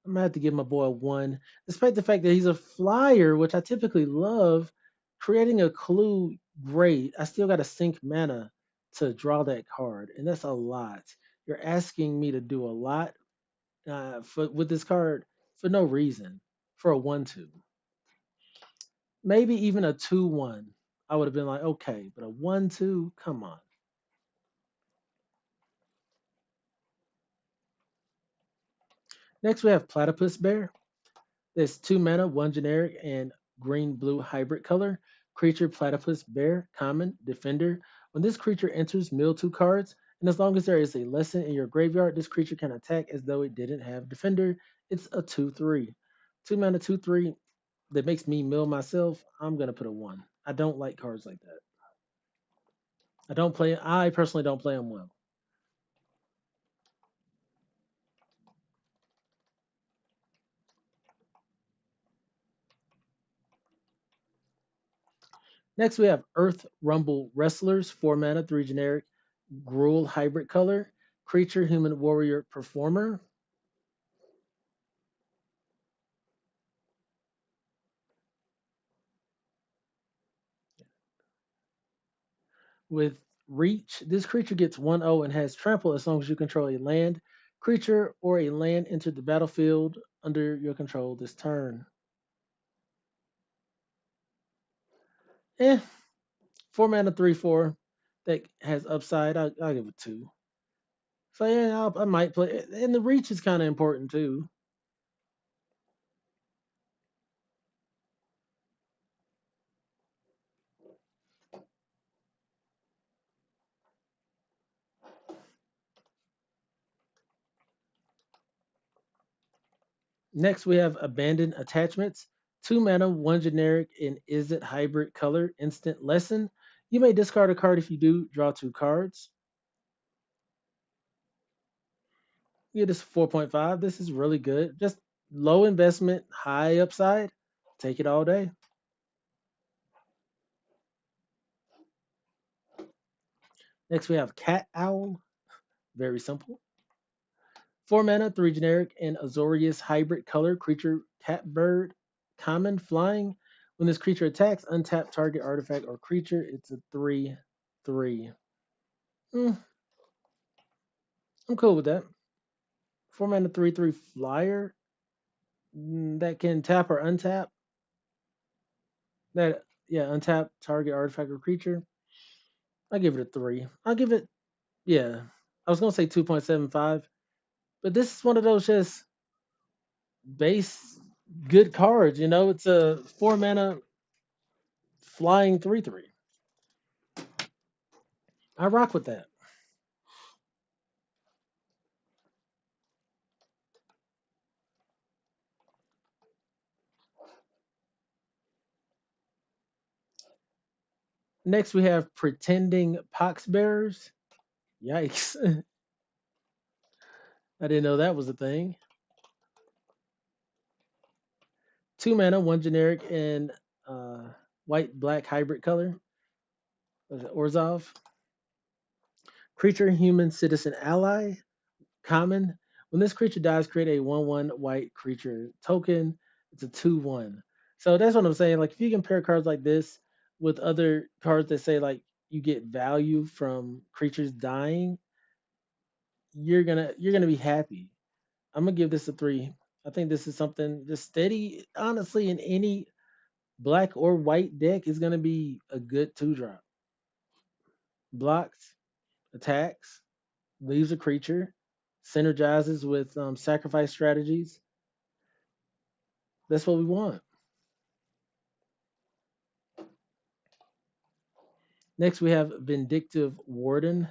I'm gonna have to give my boy a 1. Despite the fact that he's a flyer, which I typically love, creating a clue, great. I still got to sink mana to draw that card, and that's a lot. You're asking me to do a lot for with this card for no reason. For a 1/2, maybe even a 2/1, I would have been like, okay, but a 1/2, come on. Next, we have Platypus Bear. There's 2 mana, 1 generic, and green blue hybrid color. Creature Platypus Bear, common, defender. When this creature enters, mill 2 cards, and as long as there is a lesson in your graveyard, this creature can attack as though it didn't have defender. It's a 2/3. 2 mana, 2/3 that makes me mill myself. I'm gonna put a 1. I don't like cards like that. I personally don't play them well. Next, we have Earth Rumble Wrestlers, 4 mana, 3 generic, Gruul hybrid color, creature, human, warrior, performer. With reach, this creature gets 1/0 and has trample as long as you control a land creature or a land entered the battlefield under your control this turn. Eh, 4 mana, 3/4 that has upside. I'll give it 2. So yeah, I might play. And the reach is kind of important too. Next, we have Abandoned Attachments. 2 mana, 1 generic, and is it hybrid color? Instant lesson. You may discard a card if you do. Draw 2 cards. Yeah, this is 4.5. This is really good. Just low investment, high upside. Take it all day. Next, we have Cat Owl. Very simple. 4 mana, 3 generic, and Azorius hybrid color creature cat bird. Common flying. When this creature attacks, untap target artifact or creature. It's a 3/3. Mm, I'm cool with that. 4 mana, 3/3 flyer that can tap or untap. That yeah, untap target artifact or creature. I'll give it a 3. I'll give it yeah. I was gonna say 2.75, but this is one of those just base good cards. It's a 4 mana flying 3/3. I rock with that. Next we have Pretending Pox Bearers. Yikes! I didn't know that was a thing. 2 mana, 1 generic, and uh, white black hybrid color. Was it Orzov? Creature, human, citizen, ally. Common. When this creature dies, create a 1/1 white creature token. It's a 2/1. So that's what I'm saying. Like if you compare cards like this with other cards that say like you get value from creatures dying, you're gonna be happy. I'm gonna give this a 3. I think this is something just steady. Honestly, in any black or white deck is gonna be a good 2 drop. Blocks, attacks, leaves a creature, synergizes with sacrifice strategies. That's what we want. Next, we have Vindictive Warden.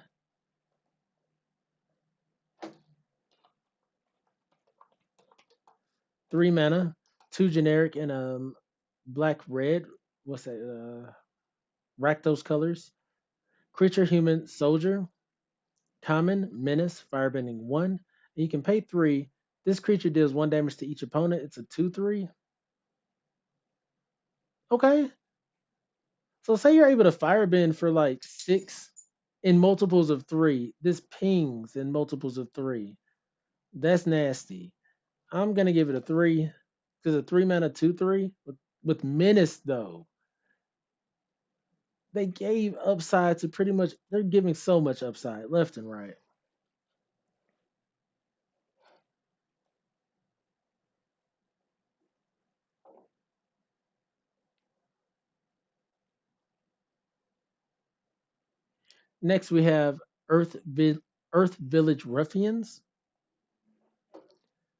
3 mana, 2 generic, and black red. What's that? Rakdos colors. Creature, human, soldier. Common, menace, firebending 1. And you can pay 3. This creature deals 1 damage to each opponent. It's a 2/3. Okay. So say you're able to firebend for like 6 in multiples of 3. This pings in multiples of 3. That's nasty. I'm gonna give it a 3 because a 3 mana 2/3 with menace though. They gave upside to pretty much. They're giving so much upside left and right. Next we have Earth Village Ruffians. Earth Village Ruffians.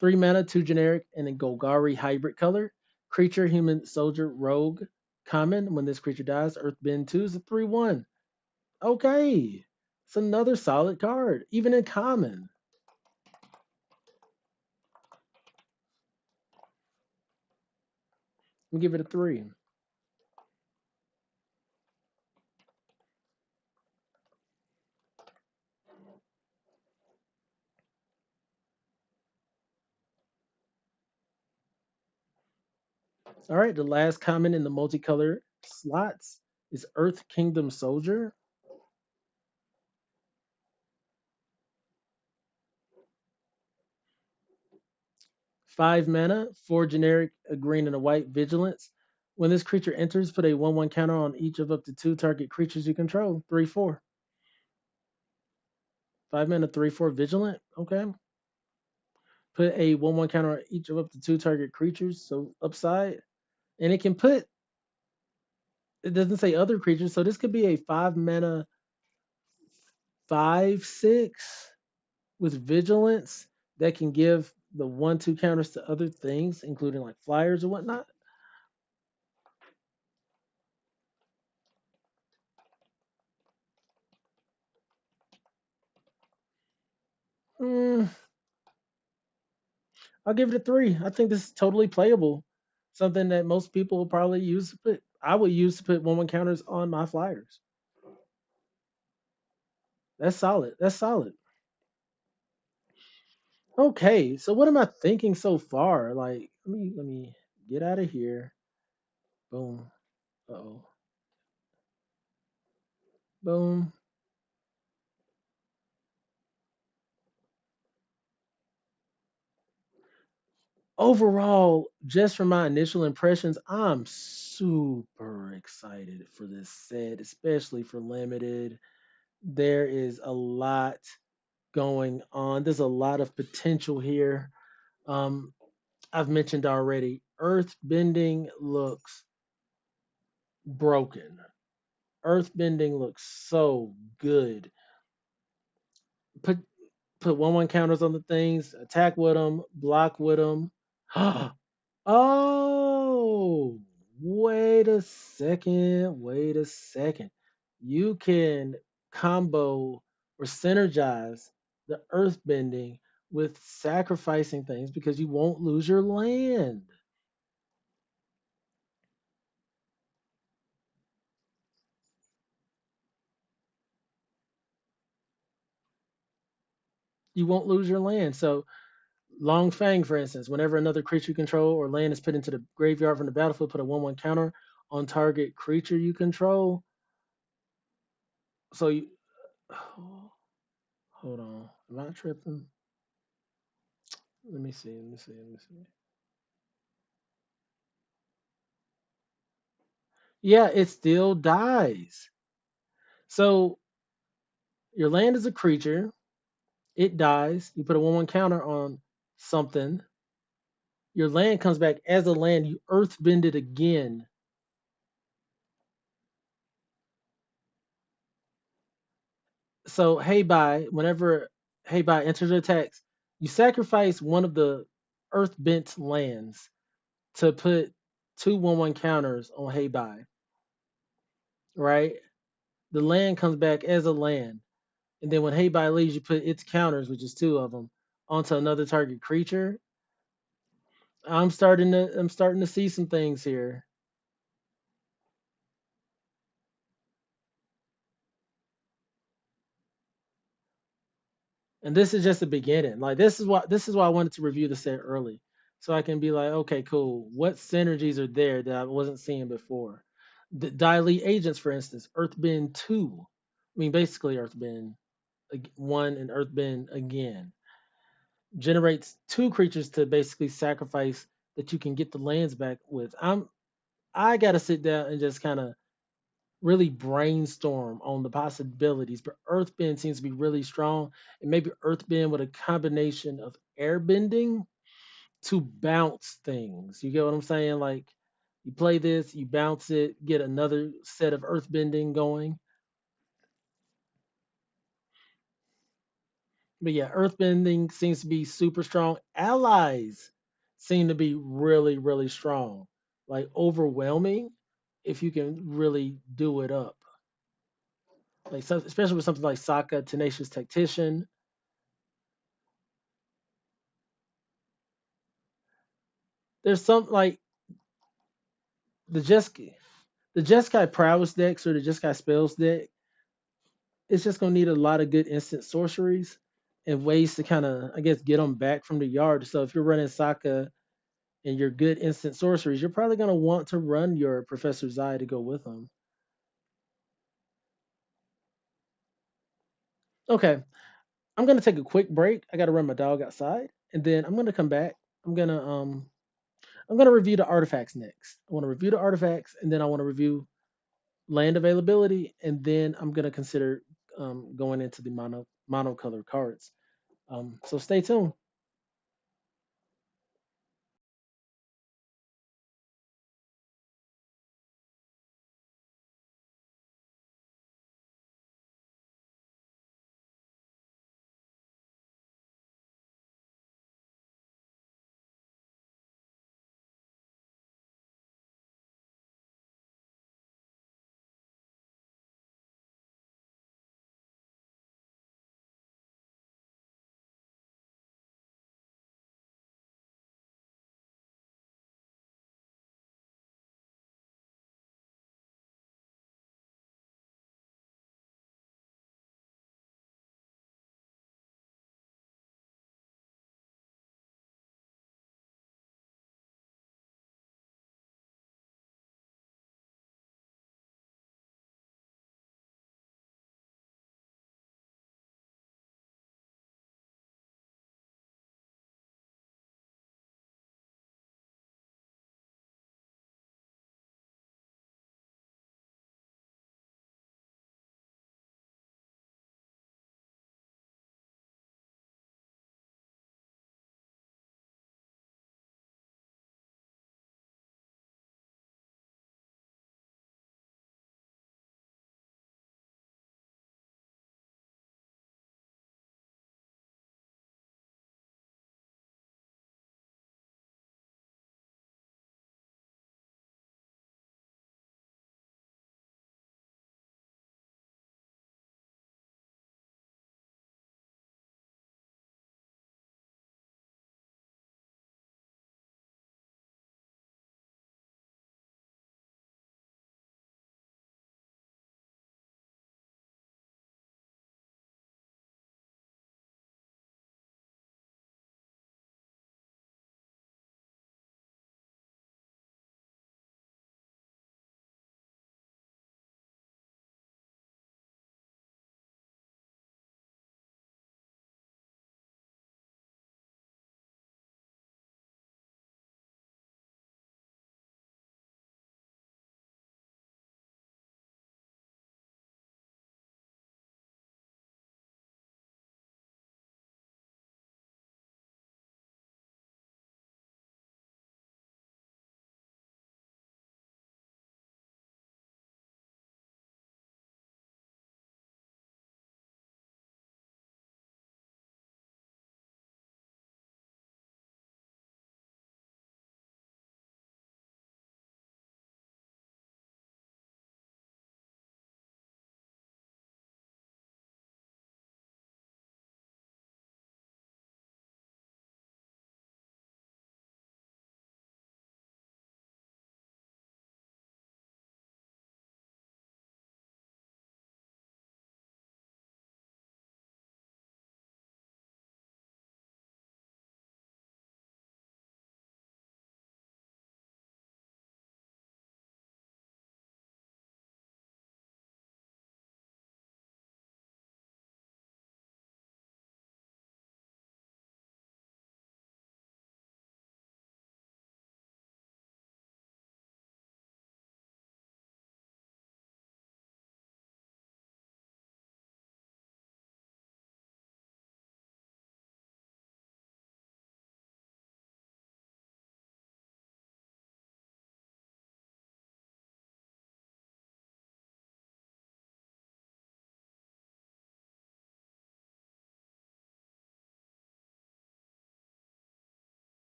Three mana, two generic, and a Golgari hybrid color. Creature, human, soldier, rogue, common. When this creature dies, Earthbend 2 is a 3/1. Okay. It's another solid card, even in common. We give it a 3. All right, the last common in the multicolor slots is Earth Kingdom Soldier. 5 mana, four generic, a green and a white vigilance. When this creature enters, put a 1/1 counter on each of up to two target creatures you control. 3/4. 5 mana, 3/4 vigilant. Okay. Put a 1/1 counter on each of up to two target creatures. So upside. And it can put, it doesn't say other creatures. So this could be a 5 mana, 5/6 with vigilance that can give the 1/2 counters to other things, including like flyers or whatnot. Mm, I'll give it a 3. I think this is totally playable. Something that most people will probably use to put. I would use to put 1/1 counters on my flyers. That's solid. That's solid. Okay, so what am I thinking so far? Like, let me get out of here. Boom. Uh-oh. Boom. Overall, just from my initial impressions, I'm super excited for this set, especially for limited. There is a lot going on. There's a lot of potential here. Um, I've mentioned already, earth bending looks broken. Earth bending looks so good. Put put 1/1 counters on the things, attack with them, block with them. Oh, wait a second. Wait a second. You can combo or synergize the earth bending with sacrificing things because you won't lose your land. You won't lose your land. So, Long Fang, for instance, whenever another creature you control or land is put into the graveyard from the battlefield, put a 1/1 counter on target creature you control. So, you. Hold on. Am I tripping? Let me see. Let me see. Let me see. Yeah, it still dies. So your land is a creature. It dies. You put a 1/1 counter on something. Your land comes back as a land. You earth bend it again. So hey bye. Whenever hey bye enters the text, you sacrifice one of the earth bent lands to put two 1/1 counters on hey bye. Right? The land comes back as a land. And then when hey bye leaves, you put its counters, which is two of them, onto another target creature. I'm starting to see some things here. And this is just the beginning. Like this is why I wanted to review the set early. So I can be like, okay, cool. What synergies are there that I wasn't seeing before? The Diley agents, for instance, Earthbend 2. I mean basically Earthbend 1 and Earthbend again. Generates two creatures to basically sacrifice that you can get the lands back with. I gotta sit down and just kind of really brainstorm on the possibilities. But Earthbend seems to be really strong, and maybe Earthbend with a combination of airbending to bounce things. You get what I'm saying? Like you play this, you bounce it, get another set of Earthbending going. But yeah, earthbending seems to be super strong. Allies seem to be really, really strong, like overwhelming if you can really do it up. Like especially with something like Sokka, Tenacious Tactician. There's some like the Jeskai, the Jeskai Prowess decks or the Jeskai Spells deck. It's just gonna need a lot of good instant sorceries and ways to kind of, I guess, get them back from the yard. So if you're running Sokka and your good instant sorceries, you're probably going to want to run your Professor Zai to go with them. Okay, I'm going to take a quick break. I got to run my dog outside, and then I'm going to come back. I'm going to um I'm going to review the artifacts next. I want to review the artifacts, and then I want to review land availability, and then I'm going to consider going into the monocolor cards. So stay tuned.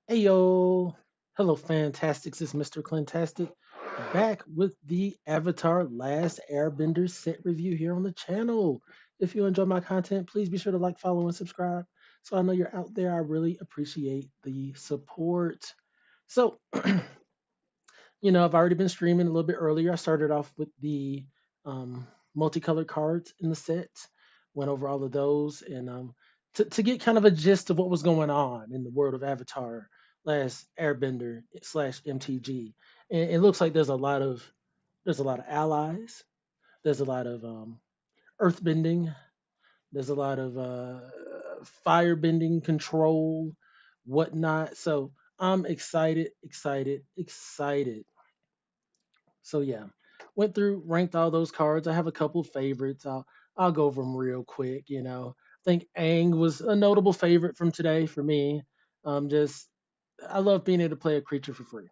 Ayo, hello, fantastics. It's Mr. Clintastik back with the Avatar Last Airbender set review here on the channel. If you enjoy my content, please be sure to like, follow, and subscribe. So I know you're out there. I really appreciate the support. So, I've already been streaming a little bit earlier. I started off with the multicolored cards in the set, went over all of those, and to get kind of a gist of what was going on in the world of Avatar Last Airbender slash MTG. And it looks like there's a lot of allies. There's a lot of earth bending. There's a lot of fire bending control, whatnot. So I'm excited, excited, excited. So yeah, went through, ranked all those cards. I have a couple favorites. I'll go over them real quick. I think Aang was a notable favorite from today for me. Just I love being able to play a creature for free.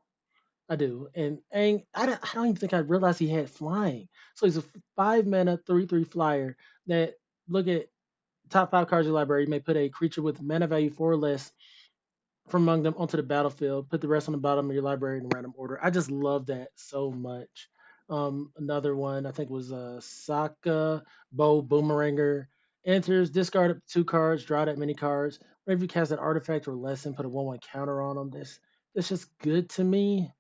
I do. And Aang, I don't even think I realized he had flying. So he's a 5 mana 3/3 flyer that look at top five cards of your library. You may put a creature with mana value 4 or less from among them onto the battlefield. Put the rest on the bottom of your library in random order. I just love that so much. Another one I think was Saka Bow Boomeranger. Enters, discard up to 2 cards, draw that many cards. Whenever you cast an artifact or lesson, put a 1/1 counter on them. That's just good to me.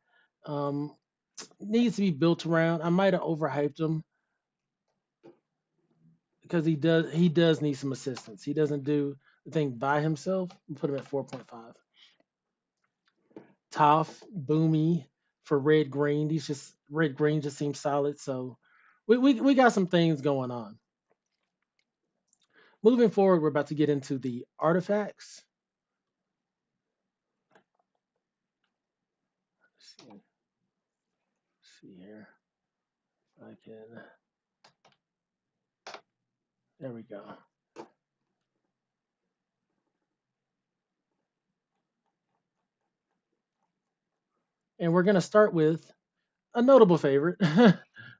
Um, Needs to be built around. I might have overhyped him because he does need some assistance. He doesn't do the thing by himself. Put him at 4.5. Tough, boomy for red green. These just red green just seems solid. So we got some things going on. Moving forward, we're about to get into the artifacts. Let's see here. I can. There we go. And we're gonna start with a notable favorite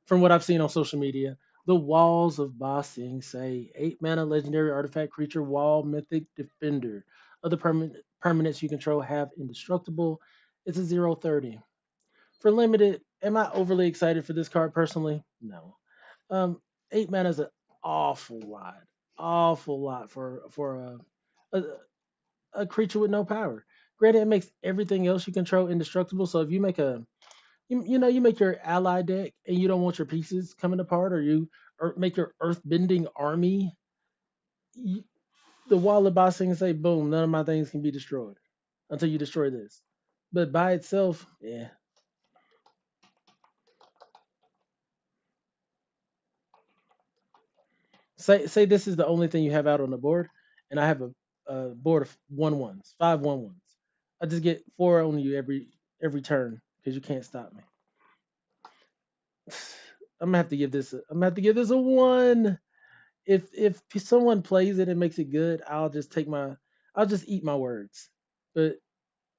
from what I've seen on social media. The Walls of Ba Sing say 8 mana legendary artifact creature wall mythic defender. Other permanents you control have indestructible. It's a 0/30. For limited, am I overly excited for this card personally? No. 8 mana is an awful lot, awful lot for a a creature with no power. Granted, it makes everything else you control indestructible. So if you make you make your ally deck and you don't want your pieces coming apart, or make your earth bending army, you, the wall of bossing and say, boom, none of my things can be destroyed until you destroy this. But by itself, yeah. Say this is the only thing you have out on the board, and I have a board of 1/1s, 5/1/1s. I just get 4 on you every turn because you can't stop me. I'm gonna have to give this. I'm gonna have to give this a 1. If someone plays it and makes it good, I'll just eat my words. But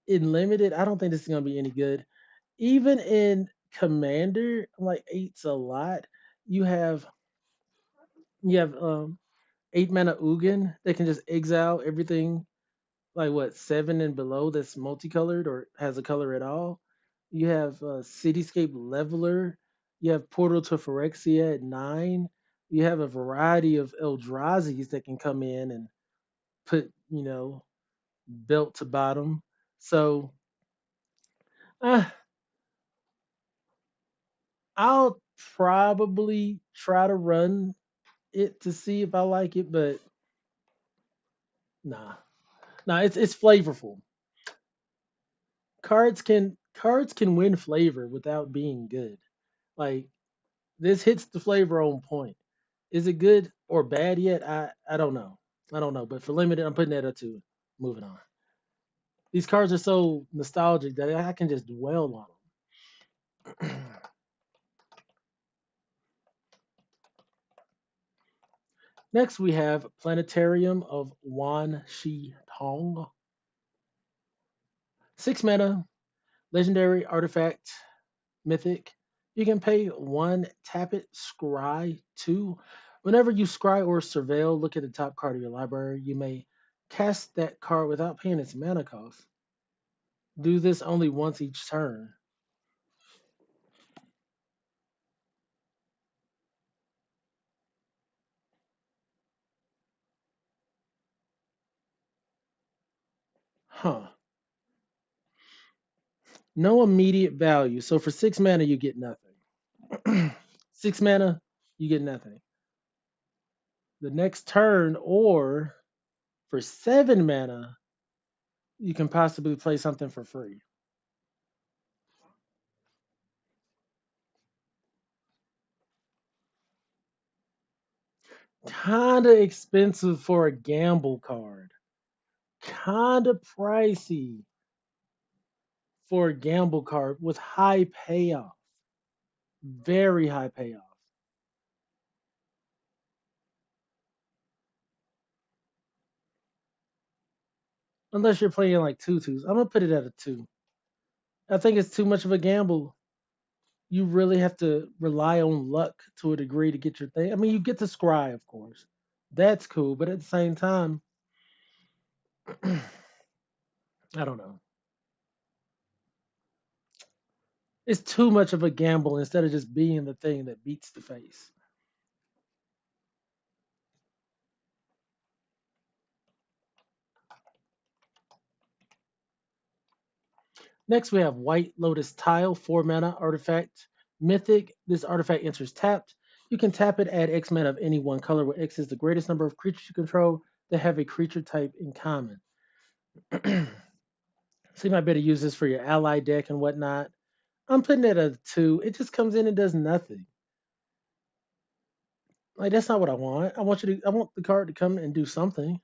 in limited, I don't think this is gonna be any good. Even in commander, I'm like eight's a lot. You have you have 8 mana Ugin that can just exile everything like what 7 and below that's multicolored or has a color at all. You have Cityscape Leveler. You have Portal to Phyrexia at 9. You have a variety of Eldrazi's that can come in and put belt to bottom. So uh, I'll probably try to run it to see if I like it, but nah, nah, it's flavorful. Cards can win flavor without being good. Like this hits the flavor on point. Is it good or bad yet? I don't know. I don't know. But for limited, I'm putting that up to moving on. These cards are so nostalgic that I can just dwell on them. Next, we have Planetarium of Wan Shi Tong. 6 mana, legendary artifact, mythic. You can pay 1, tap it, scry 2. Whenever you scry or surveil, look at the top card of your library. You may cast that card without paying its mana cost. Do this only once each turn. Huh. No immediate value. So for 6 mana, you get nothing. 6 mana, you get nothing. The next turn, or for 7 mana, you can possibly play something for free. Kinda expensive for a gamble card. Kinda pricey for a gamble card with high payoff. Very high payoff. Unless you're playing like tutus. I'm gonna put it at a 2. I think it's too much of a gamble. You really have to rely on luck to a degree to get your thing. I mean, you get to scry, of course. That's cool, but at the same time, I don't know. It's too much of a gamble instead of just being the thing that beats the face. Next, we have White Lotus Tile, 4 mana artifact. Mythic. This artifact enters tapped. You can tap it, add X mana of any one color, where X is the greatest number of creatures you control that have a creature type in common. So you might better use this for your ally deck and whatnot. I'm putting it at a 2. It just comes in and does nothing. Like that's not what I want. I want the card to come and do something.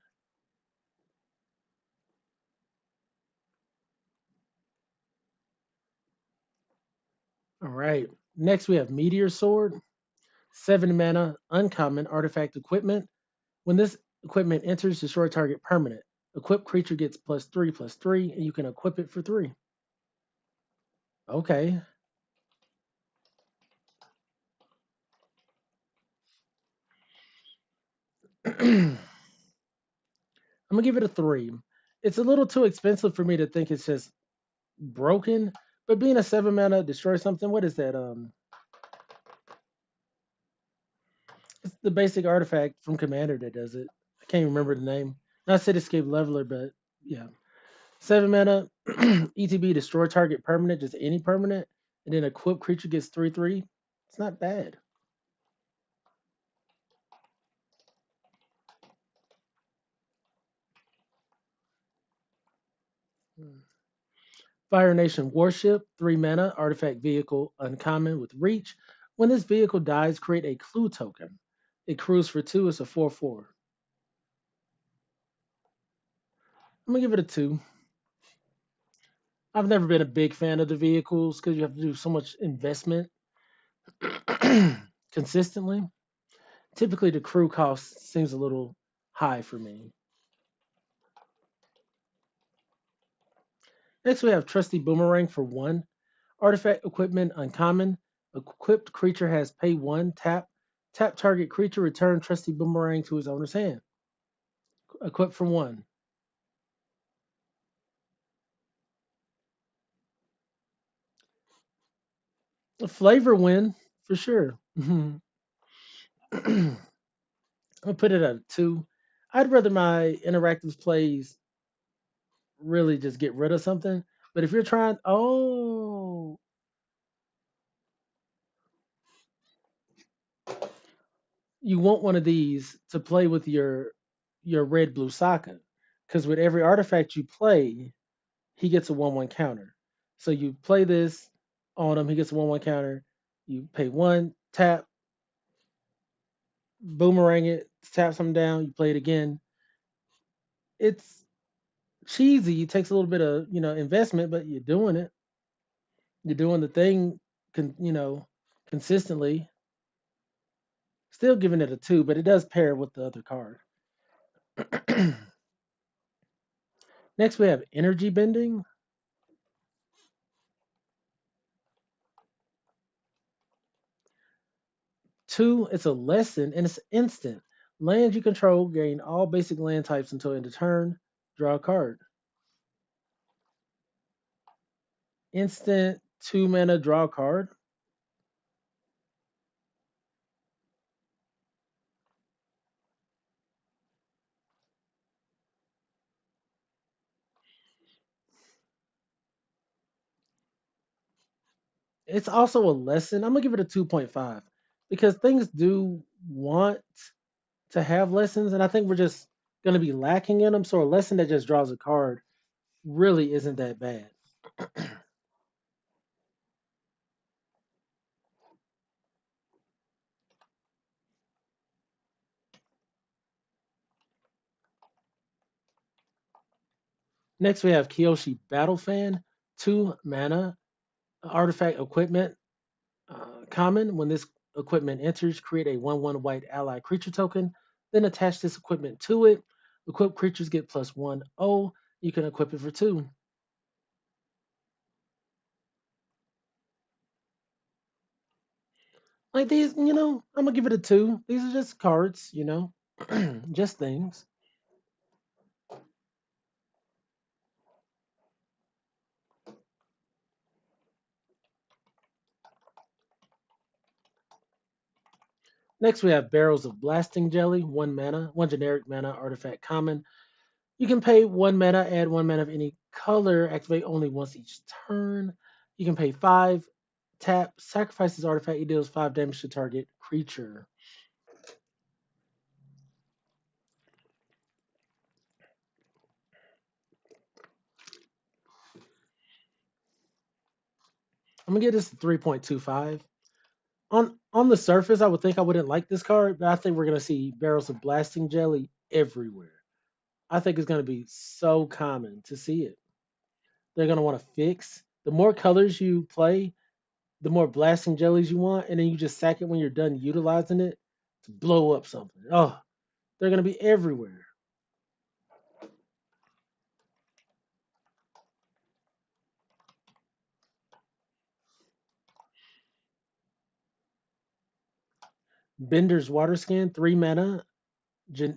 All right. Next we have Meteor Sword, 7 mana, uncommon artifact equipment. When this equipment enters, destroy target permanent. Equipped creature gets +3/+3, and you can equip it for 3. Okay. I'm gonna give it a 3. It's a little too expensive for me to think it's just broken, but being a 7 mana destroy something, what is that? It's the basic artifact from Commander that does it. I can't remember the name. Not Cityscape Leveler, but yeah. 7 mana, ETB, destroy target permanent, just any permanent, and then equipped creature gets 3/3. It's not bad. Fire Nation Warship, 3 mana, artifact vehicle, uncommon with reach. When this vehicle dies, create a clue token. It crews for 2, it's a 4/4. I'm gonna give it a 2. I've never been a big fan of the vehicles because you have to do so much investment consistently. Typically, the crew cost seems a little high for me. Next, we have Trusty Boomerang for 1. Artifact equipment uncommon. Equipped creature has pay 1, tap. Tap target creature, return Trusty Boomerang to his owner's hand. Equipped for 1. A flavor win for sure. I'm gonna put it at a 2. I'd rather my interactive plays really just get rid of something. But if you're trying, oh, you want one of these to play with your red blue Sokka, because with every artifact you play, he gets a 1/1 counter. So you play this on him, he gets a 1/1 counter. You pay 1, tap, boomerang it, tap something down, you play it again. It's cheesy. It takes a little bit of investment, but you're doing it. You're doing the thing, consistently. Still giving it a 2, but it does pair with the other card. Next, we have energy bending. 2, it's a lesson and it's instant. Lands you control gain all basic land types until end of turn. Draw a card. Instant 2 mana draw card. It's also a lesson. I'm gonna give it a 2.5 because things do want to have lessons, and I think we're just gonna be lacking in them. So a lesson that just draws a card really isn't that bad. Next, we have Kyoshi Battle Fan, 2 mana, artifact equipment, common. When this equipment enters, create a 1/1 white ally creature token, then attach this equipment to it. Equipped creatures get +1/0. You can equip it for 2. Like these, I'm gonna give it a 2. These are just cards, just things. Next, we have Barrels of Blasting Jelly, 1 mana, 1 generic mana, artifact common. You can pay 1 mana, add 1 mana of any color, activate only once each turn. You can pay 5, tap, sacrifice this artifact, it deals 5 damage to target creature. I'm gonna give this a 3.25. On the surface, I would think I wouldn't like this card, but I think we're gonna see Barrels of Blasting Jelly everywhere. I think it's gonna be so common to see it. They're gonna want to fix. The more colors you play, the more blasting jellies you want, and then you just sack it when you're done utilizing it to blow up something. Oh, they're gonna be everywhere. Bender's Water Skin, 3 mana,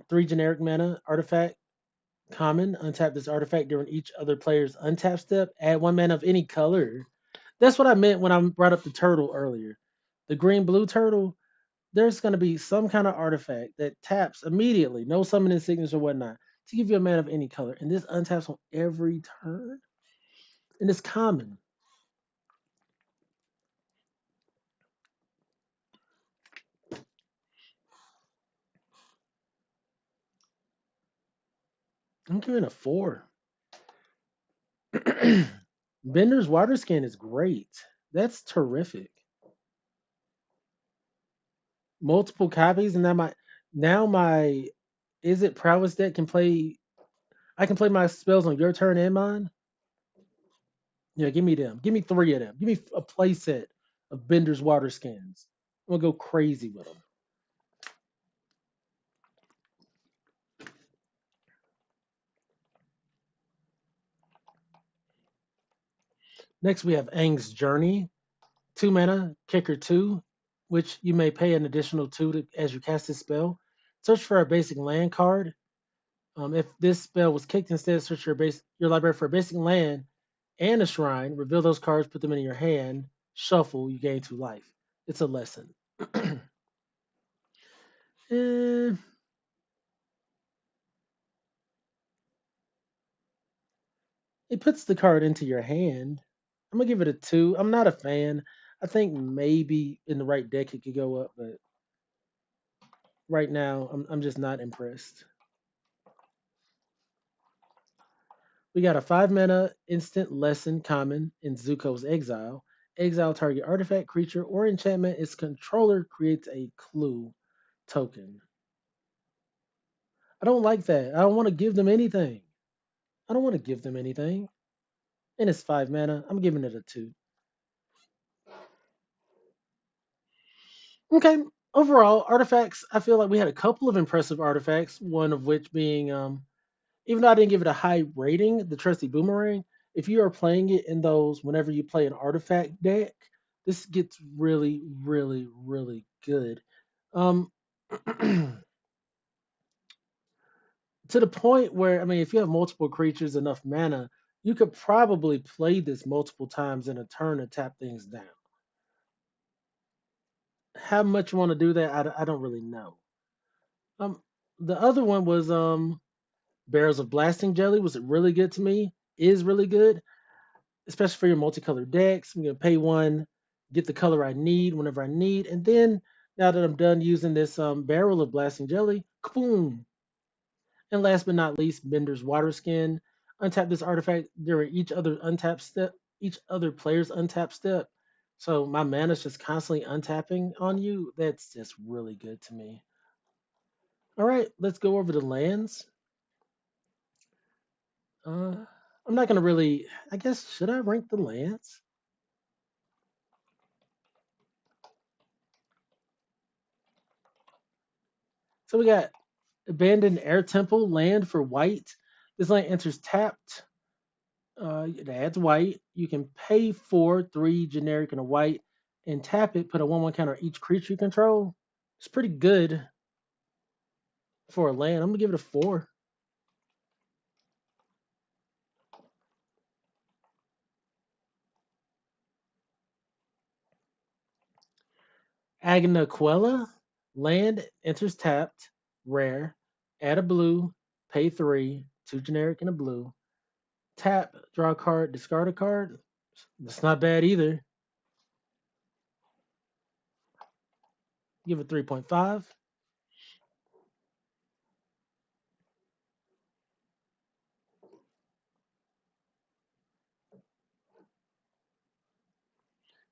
3 generic mana, artifact, common. Untap this artifact during each other player's untap step. Add 1 mana of any color. That's what I meant when I brought up the turtle earlier. The green blue turtle, there's going to be some kind of artifact that taps immediately, no summoning signals or whatnot, to give you a mana of any color. And this untaps on every turn. And it's common. I'm giving a 4. Bender's Water Skin is great. That's terrific. Multiple copies, and now my is it prowess deck can play. I can play my spells on your turn and mine. Yeah, give me them. Give me 3 of them. Give me a play set of Bender's Water Skins. I'm gonna go crazy with them. Next, we have Aang's Journey, 2 mana, kicker 2, which you may pay an additional 2 as you cast this spell. Search for a basic land card. If this spell was kicked, instead search your library for a basic land and a shrine. Reveal those cards, put them in your hand. Shuffle. You gain 2 life. It's a lesson. Eh, it puts the card into your hand. I'm gonna give it a 2. I'm not a fan. I think maybe in the right deck it could go up, but right now I'm just not impressed. We got a 5 mana instant lesson common in Zuko's Exile. Exile target artifact, creature, or enchantment its controller creates a clue token. I don't like that. I don't want to give them anything. I don't want to give them anything. And it's 5 mana. I'm giving it a 2. Okay. Overall, artifacts, I feel like we had a couple of impressive artifacts, one of which being even though I didn't give it a high rating, the trusty boomerang, if you are playing it in those whenever you play an artifact deck, this gets really, really, really good. Um, to the point where, I mean, if you have multiple creatures, enough mana, You could probably play this multiple times in a turn and tap things down. How much you want to do that, I don't really know. Um, the other one was barrels of blasting jelly was really good to me. Is really good, especially for your multicolored decks. I'm gonna pay one, get the color I need whenever I need, and then now that I'm done using this barrel of blasting jelly, boom. And last but not least, Bender's water skin. Untap this artifact during each other player's untap step. So my mana's just constantly untapping on you. That's just really good to me. All right, let's go over the lands. Uh, I'm not gonna really. I guess should I rank the lands? So we got abandoned air temple land for white. This land enters tapped. It adds white. You can pay for three generic and a white, and tap it. Put a 1/1 counter on each creature you control. It's pretty good for a land. I'm gonna give it a 4. Agnaquella land enters tapped. Rare. Add a blue. Pay three. Two generic and a blue. Tap. Draw a card. Discard a card. That's not bad either. Give it 3.5.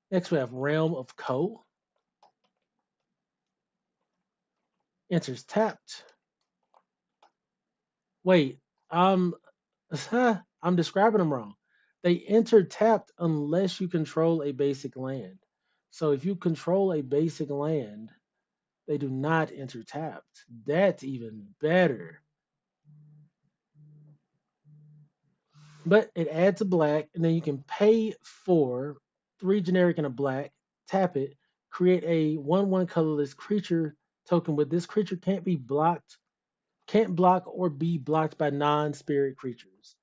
Next we have Realm of Ko. Enters tapped. Wait, um, I'm describing them wrong. They enter tapped unless you control a basic land. So if you control a basic land, they do not enter tapped. That's even better. But it adds a black, and then you can pay for three generic and a black, tap it, create a 1/1 colorless creature token with this creature can't block or be blocked by non-spirit creatures.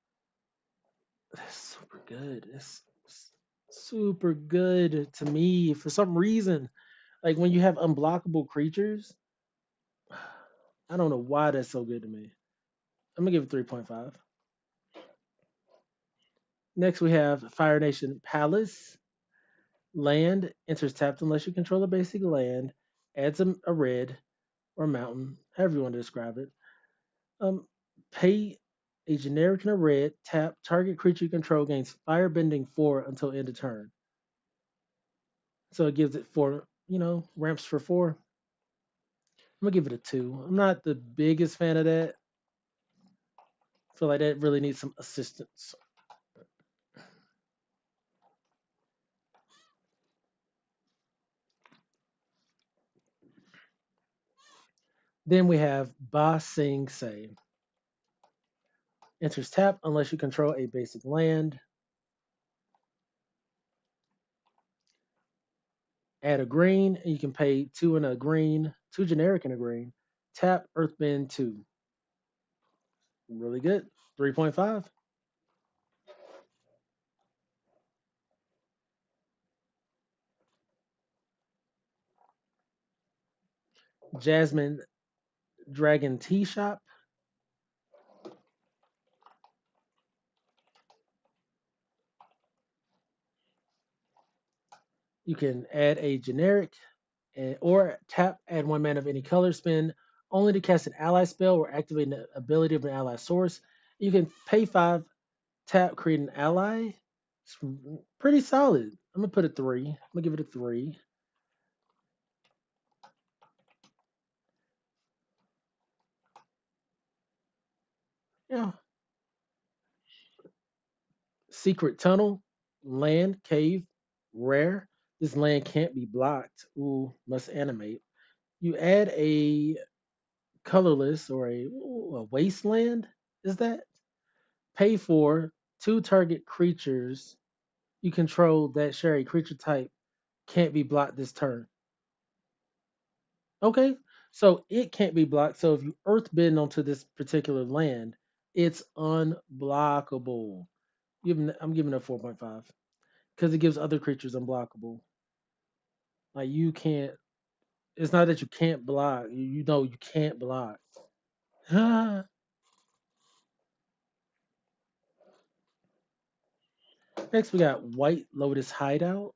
That's super good. That's super good to me for some reason. Like when you have unblockable creatures, I don't know why that's so good to me. I'm gonna give it 3.5. Next we have Fire Nation Palace. Land enters tapped unless you control a basic land. Adds a red or mountain, however you want to describe it. Um, pay a generic and a red. Tap target creature you control gains firebending 4 until end of turn. So it gives it 4, ramps for 4. I'm gonna give it a 2. I'm not the biggest fan of that. I feel like that really needs some assistance. Then we have Ba Sing Se. Enters tap unless you control a basic land. Add a green, and you can pay two and a green, two generic and a green. Tap Earthbend 2. Really good. 3.5. Jasmine Dragon Tea Shop. You can add a generic or tap, add one mana of any color, spin only to cast an ally spell or activate an ability of an ally source. You can pay 5, tap, create an ally. It's pretty solid. I'm gonna put a 3. I'm gonna give it a 3. Yeah. Secret Tunnel, land, cave, rare. This land can't be blocked. Ooh, must animate. You add a colorless or a wasteland. Is that? Pay for two target creatures you control that share a creature type can't be blocked this turn. Okay, so it can't be blocked. So if you earthbend onto this particular land, it's unblockable. I'm giving it a 4.5 because it gives other creatures unblockable. Like you can't. It's not that you can't block. You know you can't block. Next we got White Lotus Hideout.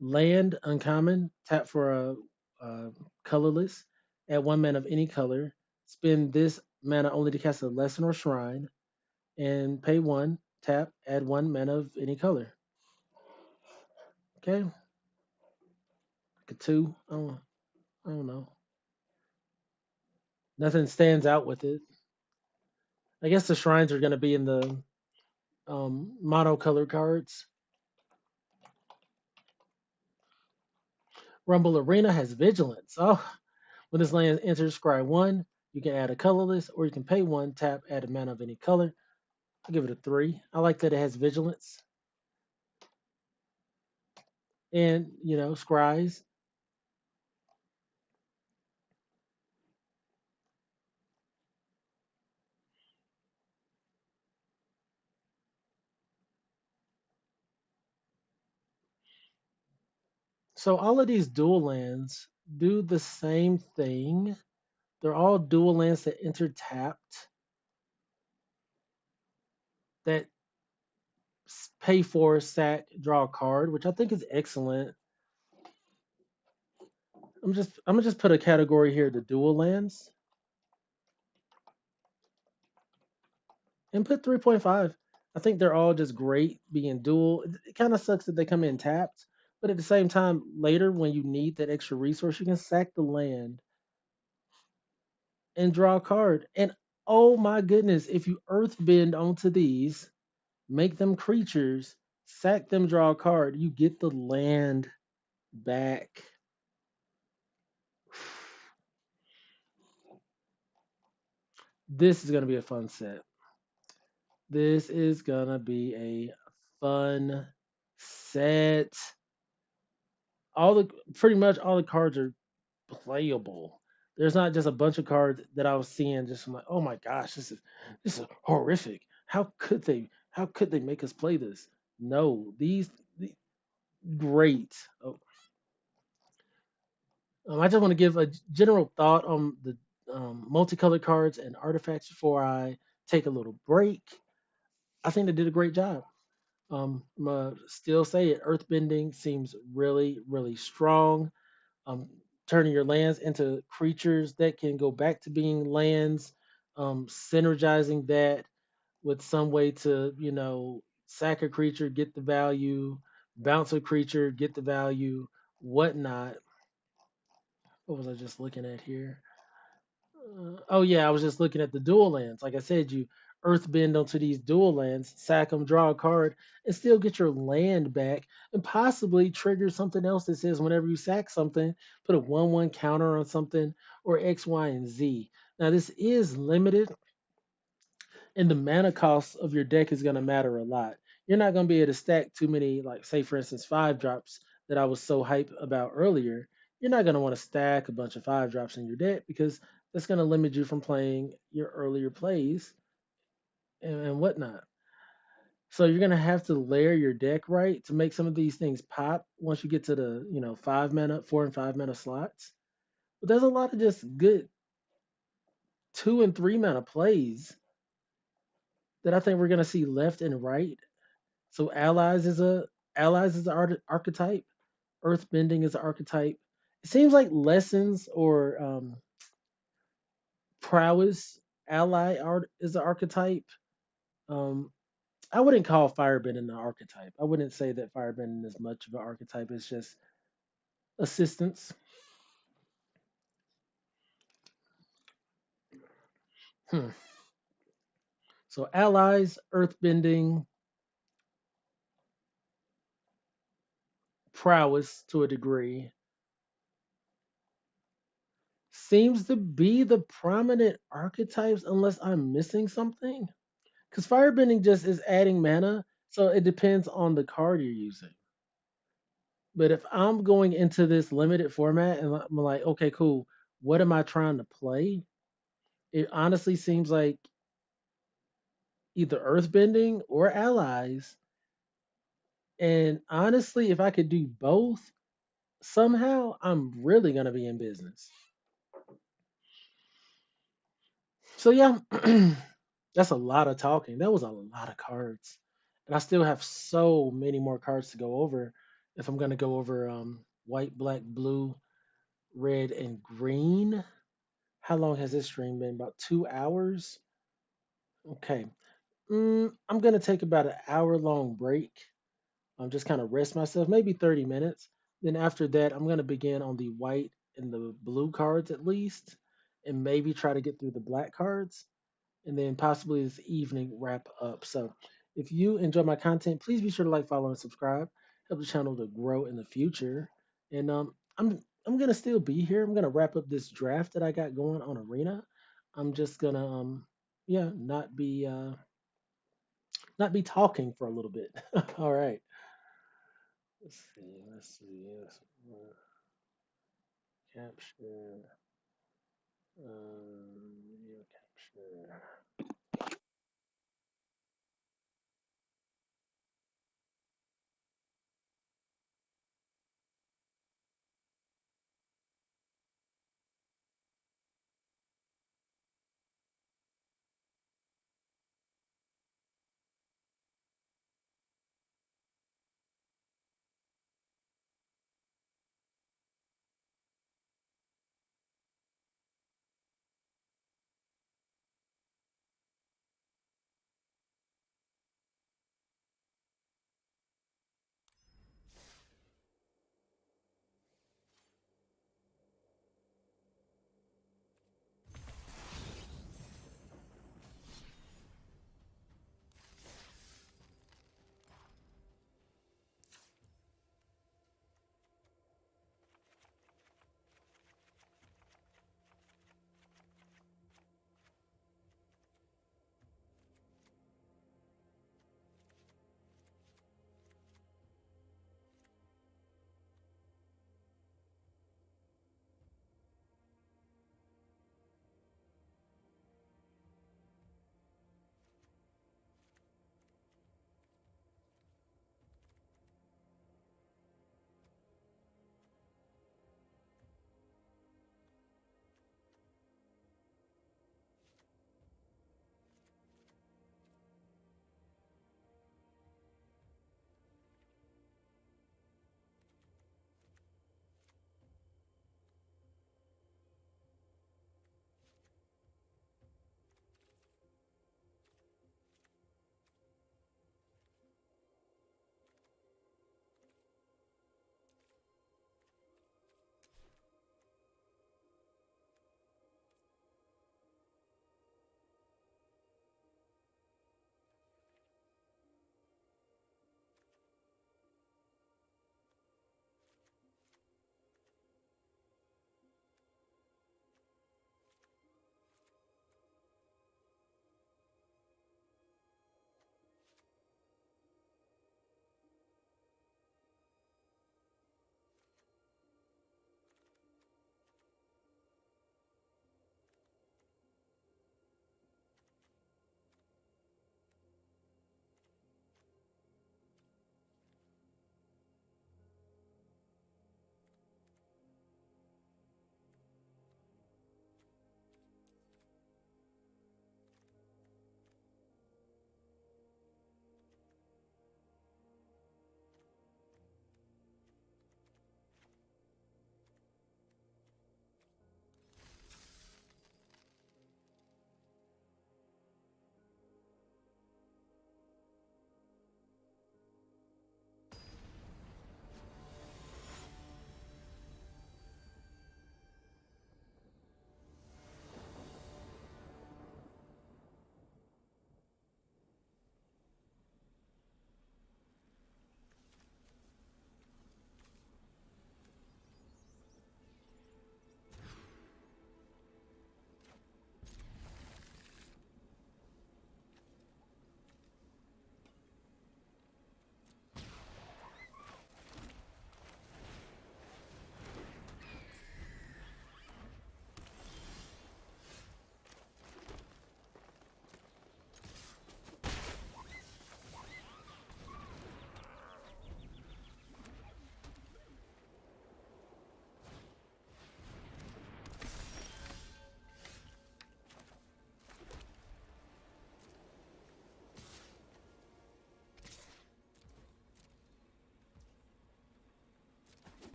Land uncommon. Tap for a colorless. Add 1 mana of any color. Spend this mana only to cast a lesson or shrine. And pay one. Tap. Add 1 mana of any color. Okay. Like a two. I don't know. Nothing stands out with it. I guess the shrines are going to be in the monocolor cards. Rumble Arena has Vigilance. Oh, when this land enters scry one, you can add a colorless or you can pay one, tap, add a mana of any color. I'll give it a three. I like that it has Vigilance and, scries. So all of these dual lands do the same thing. They're all dual lands that enter tapped that pay for, sack, draw a card, which I think is excellent. I'm gonna just put a category here, the dual lands, and put 3.5. I think they're all just great being dual. It kind of sucks that they come in tapped, but at the same time, later when you need that extra resource, you can sack the land and draw a card. And oh my goodness, if you earth bend onto these, make them creatures, sack them, draw a card, you get the land back. This is gonna be a fun set. This is gonna be a fun set. All the Pretty much all the cards are playable. There's not just a bunch of cards that I was seeing just I'm like, oh my gosh, this is horrific. How could they make us play this? No, these great. Oh, I just want to give a general thought on the multicolored cards and artifacts before I take a little break. I think they did a great job. I'm gonna still say it. Earthbending seems really, really strong. Um, Turning your lands into creatures that can go back to being lands. Synergizing that with some way to, sack a creature, get the value, bounce a creature, get the value, whatnot. What was I just looking at here? Oh yeah, I was just looking at the dual lands. Like I said, you earth bend onto these dual lands, sack them, draw a card, and still get your land back, and possibly trigger something else that says whenever you sack something, put a 1/1 counter on something or X, Y, and Z. Now this is limited, and the mana cost of your deck is going to matter a lot. You're not going to be able to stack too many, like say for instance, 5 drops that I was so hype about earlier. You're not going to want to stack a bunch of 5 drops in your deck because that's going to limit you from playing your earlier plays and whatnot. So you're going to have to layer your deck right to make some of these things pop once you get to the 5 mana, 4 and 5 mana slots. But there's a lot of just good 2 and 3 mana plays that I think we're going to see left and right. So allies is an archetype. Earthbending is an archetype. It seems like lessons or prowess ally art is an archetype. Um, I wouldn't call firebending an archetype. I wouldn't say that firebending is much of an archetype. It's just assistance. Hmm. So allies, earthbending, prowess to a degree seems to be the prominent archetypes unless I'm missing something. Because firebending just is adding mana, so it depends on the card you're using. But if I'm going into this limited format and I'm like, okay, cool, what am I trying to play? It honestly seems like either earthbending or allies. And honestly, if I could do both somehow, I'm really gonna be in business. So yeah, that's a lot of talking. That was a lot of cards, and I still have so many more cards to go over. If I'm gonna go over white, black, blue, red, and green. How long has this stream been? About 2 hours. Okay. I'm gonna take about an hour long break. Just kind of rest myself, maybe 30 minutes. Then after that, I'm gonna begin on the white and the blue cards at least, and maybe try to get through the black cards, and then possibly this evening wrap up. So if you enjoy my content, please be sure to like, follow, and subscribe. Help the channel to grow in the future. And I'm gonna still be here. I'm gonna wrap up this draft that I got going on Arena. I'm just gonna yeah, not be talking for a little bit. All right. Let's see. Let's see. Let's capture. Video capture.